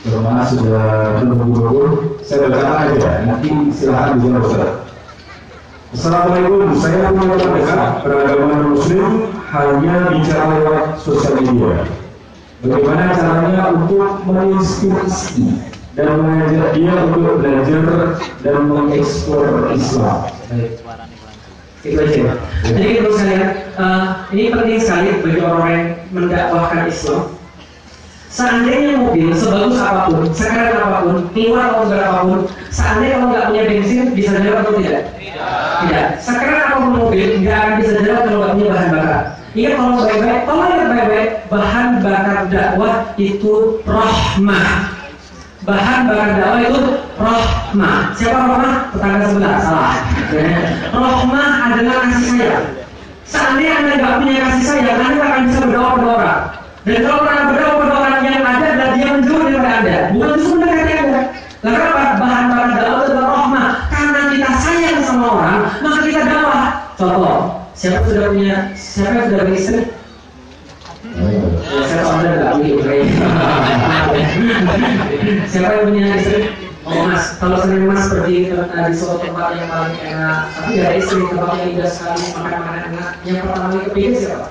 Karena sudah 2020, saya berkata aja. Nanti silahkan dijawab Ustaz. Assalamualaikum, saya punya pendapat beragama Muslim hanya bicara lewat sosial media. Bagaimana caranya untuk menginspirasi dan mengajak dia untuk belajar dan mengeksplor Islam? Itu aja. Jadi menurut saya ini penting sekali bagi orang yang mendakwahkan Islam. Seandainya mobil sebagus apapun, sekeren apapun, keluar atau enggak apapun, seandainya kalau nggak punya bensin bisa jalan atau tidak? Tidak. Sekeren apapun mobil nggak akan bisa jalan kalau nggak punya bahan bakar. Ingat kalau ingat baik-baik, bahan bakar dakwah itu rahmah. Bahan bakar dakwah itu rahmah. Siapa rahmah? Tetangga sebelah. Salah. Rahmah adalah kasih sayang. Seandainya Anda nggak punya kasih sayang, Anda akan bisa berdakwah pada orang. Dan kalau Anda berdakwah pada orang yang ada dan dia menjauh daripada Anda, bukan justru mendekati Anda. Lalu kenapa? Bahan bakar dakwah itu adalah rahmah. Karena kita sayang sama orang, maka kita dakwah. Contoh, siapa yang sudah beristri? Saya tahu Anda enggak. Siapa yang punya istri? Oh Mas, kalau sering Mas pergi di suatu tempat yang paling enak, tapi gak ada istri, tempat yang indah sekali, makan enak, yang pertama kali kepikir siapa?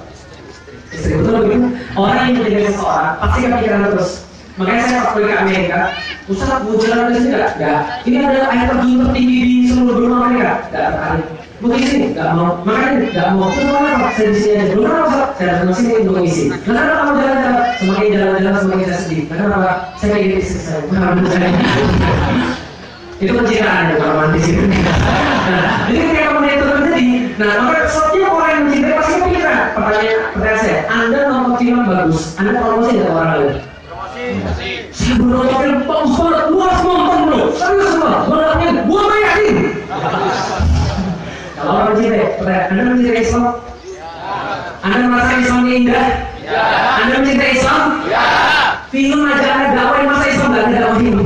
Istri, betul begitu? Orang yang menjadi seseorang pasti kepikiran terus. Makanya saya waktu ke Amerika, Ustaz mau jalan ke sini nggak? Nggak. Ini ada air terjun tertinggi di seluruh benua Amerika. Nggak tertarik. Mau ke sini? Nggak mau. Makanya nggak mau. Kenapa? Saya di sini aja. Belum pernah Ustaz. Saya datang ke sini untuk mengisi. Kenapa kamu jalan-jalan? Semakin jalan-jalan semakin saya sedih. Kenapa? Saya ingin istri saya. Itu pencitraan ya, romantis itu. Nah, jadi ketika kemudian itu terjadi, nah maka setiap orang yang mencintai pasti kepikiran. Pertanyaan saya, Anda nonton film bagus, Anda promosi nggak orang lain? Saya belum nonton film bagus banget, luas nonton bro, serius semua, gua bayarin. Kalau orang mencintai, pertanyaan, Anda mencintai Islam? Anda merasa Islamnya indah? Anda mencintai Islam? Film aja Anda dakwain masa Islam nggak ada dakwain?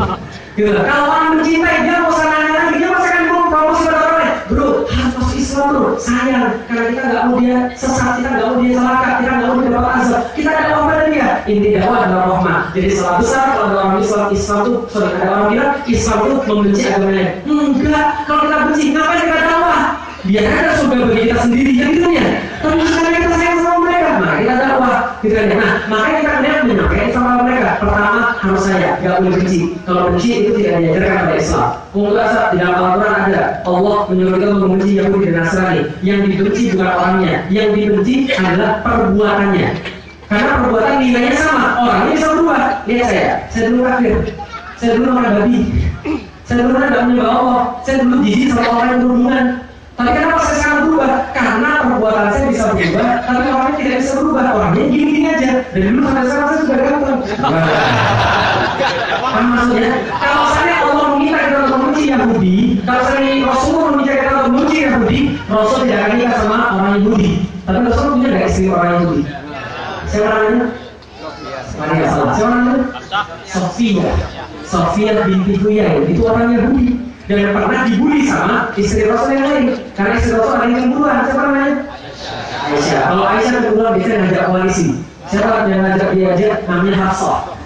Gitu. Kalau orang mencintai dia mau sana lagi, dia pasti akan promosi pada orang lain. Bro, harus masuk Islam bro, sayang. Karena kita nggak mau dia sesat, kita nggak mau dia celaka, kita nggak mau dia dapat azab. Kita ada dakwah pada dia. Inti dakwah adalah rahmah. Jadi salah besar kalau ada orang Islam tuh, ada orang bilang Islam tuh membenci agama lain. Enggak, kalau kita benci, ngapain kita dakwah? Biar ada surga bagi kita sendiri yang gitunya. Tapi sekarang kita sayang sama mereka, maka kita dakwah. Gitu kan? Nah, makanya kita kemudian menyampaikan sama mereka. Pertama harus saya, nggak boleh benci. Kalau benci itu tidak diajarkan pada Islam. Untuk di dalam Al-Quran ada Allah menyuruh kita untuk membenci Yahudi dan Nasrani. Yang dibenci bukan orangnya, yang dibenci adalah perbuatannya. Karena perbuatan nilainya sama, orangnya bisa berubah. Lihat saya dulu kafir, saya dulu orang babi, saya dulu tidak menyembah Allah, saya dulu jijik sama orang yang berhubungan. Tapi kenapa saya sekarang berubah? Karena perbuatan saya bisa berubah, tapi orangnya tidak bisa berubah. Orangnya gini-gini aja. Dan dulu sampai sekarang saya sudah ganteng. Apa maksudnya? Kalau saya Allah meminta kita untuk membenci Yahudi, kalau saya Rasulullah meminta kita untuk membenci Yahudi, Rasul tidak akan nikah sama orang Yahudi. Tapi Rasul punya nggak istri orang Yahudi? Siapa namanya? Maria salah. Siapa namanya? Sofia binti Huyai. Itu orang Yahudi. Dan pernah dibully sama istri Rasul yang lain. Karena istri Rasul ada yang cemburuan. Siapa namanya? Aisyah. Kalau Aisyah cemburuan biasanya ngajak koalisi. Siapa yang ngajak dia aja? Namanya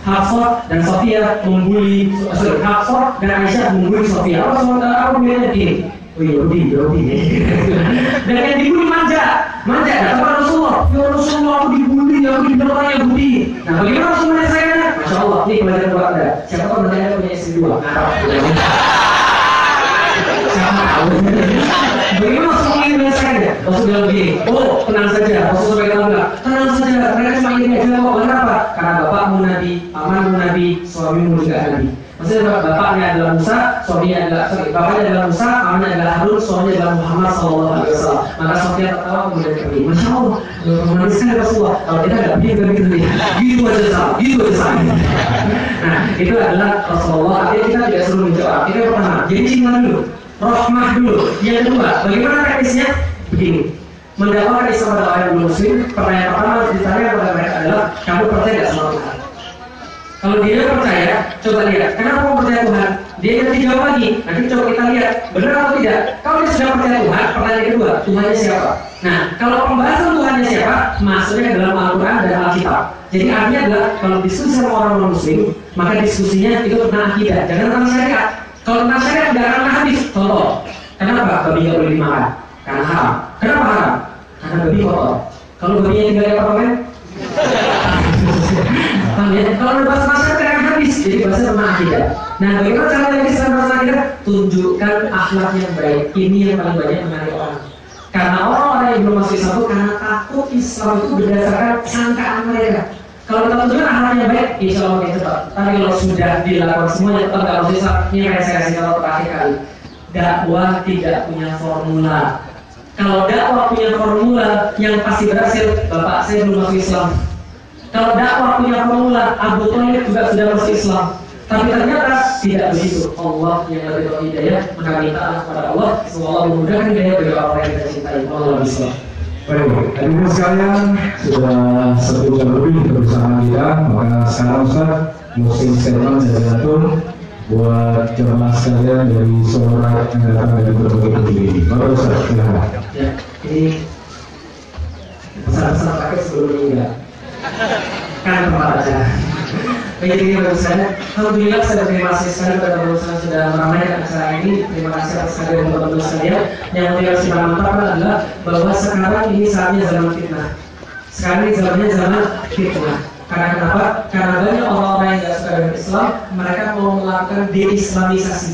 Hafsah dan Sofia membuli. Hafsah dan Aisyah membuli Sofia. Apa bedanya ini? Oh iya, Yahudi. Dan yang dibully manja datang pada Rasulullah. Ya Rasulullah, aku dibully, aku dibilang orang Yahudi. Nah, bagaimana Rasulullah saya? Masya Allah, ini pelajaran buat Anda. Siapa tahu Anda punya istri dua? Bagaimana Rasulullah yang menyelesaikannya? Rasulullah begini, tenang saja. Rasulullah bilang, tenang saja, mereka cuma ini aja kok. Kenapa? Karena bapakmu Nabi, pamanmu Nabi, suamimu juga Nabi. Maksudnya bapaknya adalah Musa, bapaknya adalah Musa, pamannya adalah Harun, suaminya adalah Muhammad SAW. Maka Sofia tertawa kemudian pergi. Masya Allah, maniskan Rasulullah. Kalau kita nggak begitu nih, gitu aja sama. Nah, itu adalah Rasulullah. Artinya kita tidak selalu menjawab. Itu yang pertama. Jadi cinta dulu, rahmah dulu. Yang kedua, bagaimana teknisnya? Begini. Mendakwakan Islam pada orang yang belum Muslim. Pertanyaan pertama ditanya kepada mereka adalah, kamu percaya nggak sama Tuhan? Kalau dia percaya, coba lihat. Kenapa kamu percaya Tuhan? Dia nanti jawab lagi. Nanti coba kita lihat, benar atau tidak. Kalau dia sudah percaya Tuhan, pertanyaan kedua, Tuhannya siapa? Nah, kalau pembahasan Tuhannya siapa, maksudnya dalam Al-Quran dan Alkitab. Jadi artinya adalah kalau diskusi sama orang non-Muslim, maka diskusinya itu tentang akidah, jangan tentang syariat. Kalau tentang syariat tidak akan habis. Contoh, kenapa babi nggak boleh dimakan? Karena haram. Kenapa haram? Karena babi kotor. Kalau babinya tinggal di apartemen, kalau bahasa masyarakat tidak akan habis. Jadi bahasa tentang akidah. Nah, bagaimana cara yang bisa bahasa akidah? Tunjukkan akhlak yang baik. Ini yang paling banyak menarik orang. Karena orang-orang yang belum masuk Islam itu karena takut Islam itu berdasarkan sangkaan mereka. Kalau kita tunjukkan akhlak yang baik, insya Allah makin cepat. Tapi kalau sudah dilakukan semuanya tetap nggak masuk Islam. Ini yang saya kasih tahu terakhir kali. Dakwah tidak punya formula. Kalau dakwah punya formula yang pasti berhasil, bapak saya belum masuk Islam. Kalau dakwah punya formula, Abu Thalib juga sudah masuk Islam. Tapi ternyata tidak begitu. Allah yang lebih tahu hidayah, maka minta kepada Allah. Semoga Allah memudahkan hidayah bagi orang yang kita cintai. Allah bisa. Baik, teman-teman sekalian, sudah 1 jam lebih bersama kita. Maka sekarang Ustaz, muslim statement dari Antum buat jemaah sekalian dari Sora yang datang dari berbagai negeri ini. Bapak Ustaz, silakan. Ya, ini pesan-pesan pakai sebelum meninggal. Kan tempat aja. Begini menurut saya, alhamdulillah saya terima kasih sekali kepada perusahaan sudah meramaikan acara ini. Terima kasih atas kehadiran teman-teman sekalian. Yang harus kita mantapkan adalah bahwa sekarang ini saatnya zaman fitnah. Sekarang ini zamannya zaman fitnah. Karena kenapa? Karena banyak orang-orang yang tidak suka dengan Islam, mereka mau melakukan de-islamisasi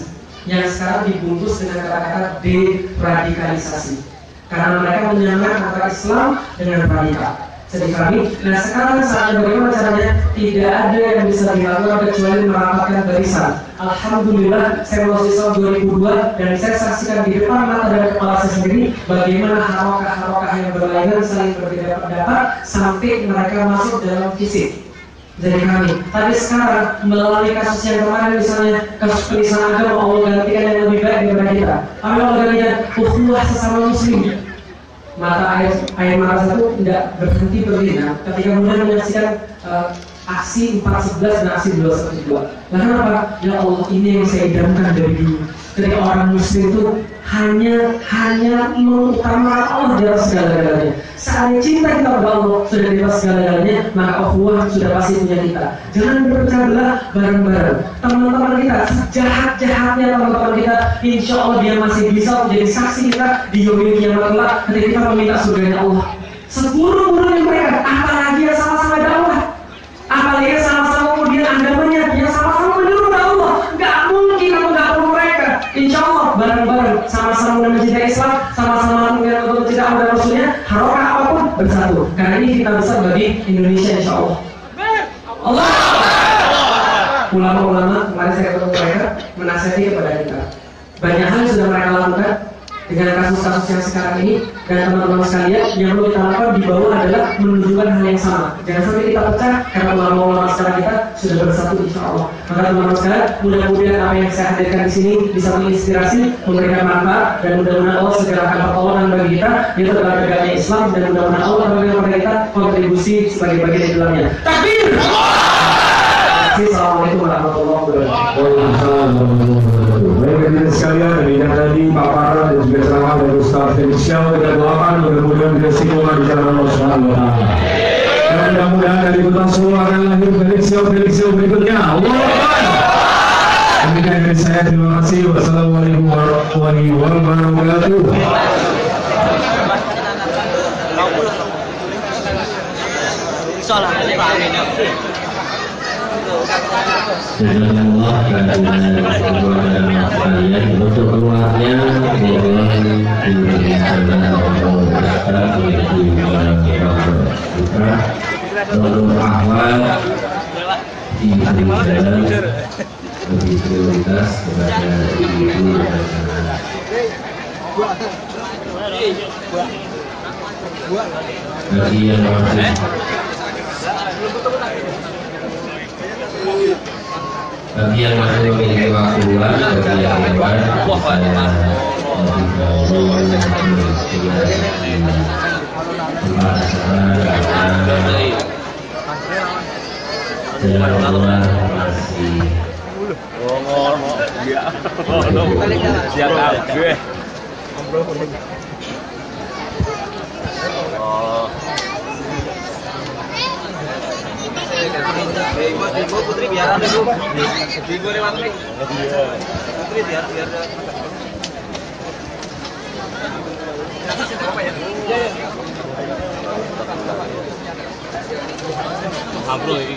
yang sekarang dibungkus dengan kata-kata deradikalisasi. Karena mereka menyamakan antara Islam dengan radikal. Jadi kami, nah sekarang saatnya bagaimana caranya? Tidak ada yang bisa dilakukan kecuali merapatkan barisan. Alhamdulillah, saya masuk Islam 2002 dan saya saksikan di depan mata dan kepala saya sendiri bagaimana harokah-harokah yang berlainan saling berbeda pendapat sampai mereka masuk dalam fisik. Jadi kami, tapi sekarang melalui kasus yang kemarin misalnya kasus penistaan agama, Allah gantikan yang lebih baik daripada kita. Allah gantikan ukhuwah sesama muslim. Mata air mata satu tidak berhenti berlinang ketika kemudian menyaksikan aksi 411 dan aksi 212. Nah kenapa? Ya Allah, ini yang saya idamkan dari dulu. Ketika orang muslim itu hanya mengutamakan Allah di atas segala-galanya. Saat cinta kita kepada Allah sudah di atas segala-galanya, maka Allah sudah pasti punya kita. Jangan berpecah belah bareng-bareng. Teman-teman kita, sejahat-jahatnya teman-teman kita, insya Allah dia masih bisa menjadi saksi kita di yaumil kiamat kelak ketika kita meminta surganya Allah. Seburuk-buruknya mereka, apalagi yang sama-sama dakwah, apalagi yang sama-sama kemudian agamanya, yang sama-sama menyuruh Allah. Gak mungkin kamu gak perlu mereka. Insya Allah bareng-bareng sama-sama mencintai Islam, sama-sama mencintai Allah dan Rasulnya, harokah apapun bersatu. Karena ini kita besar bagi Indonesia insya Allah. Allah. Ulama-ulama kemarin saya ketemu mereka menasihati kepada kita. Banyak hal yang sudah mereka lakukan dengan kasus-kasus yang sekarang ini, dan teman-teman sekalian yang perlu kita lakukan di bawah adalah menunjukkan hal yang sama. Jangan sampai kita pecah karena ulama-ulama sekarang kita sudah bersatu insya Allah. Maka teman-teman sekalian, mudah-mudahan apa yang saya hadirkan di sini bisa menginspirasi, memberikan manfaat, dan mudah-mudahan Allah segera akan pertolongan bagi kita yaitu adalah tegaknya Islam, dan mudah-mudahan Allah memberikan kepada kita kontribusi sebagai bagian di dalamnya. Takbir! Assalamualaikum warahmatullahi wabarakatuh. Baik hadirin sekalian, demikian tadi paparan dan juga ceramah dari Ustaz Felix Xiao. Kita doakan mudah-mudahan kita istiqomah di jalan Allah Subhanahu wa taala. Dan mudah-mudahan dari kita semua akan lahir Felix Xiao berikutnya. Allahu Akbar. Demikian dari saya, terima kasih. Wassalamualaikum warahmatullahi wabarakatuh. Jazakallah kalian untuk keluarnya mohon diberikan seluruh ahwal diberikan lebih prioritas kepada ibu dan anak. Bagi yang masih memiliki waktu luang, bagi yang lewat Putri biar ada dulu. Ibu lewat nih. Putri biar Abro ini.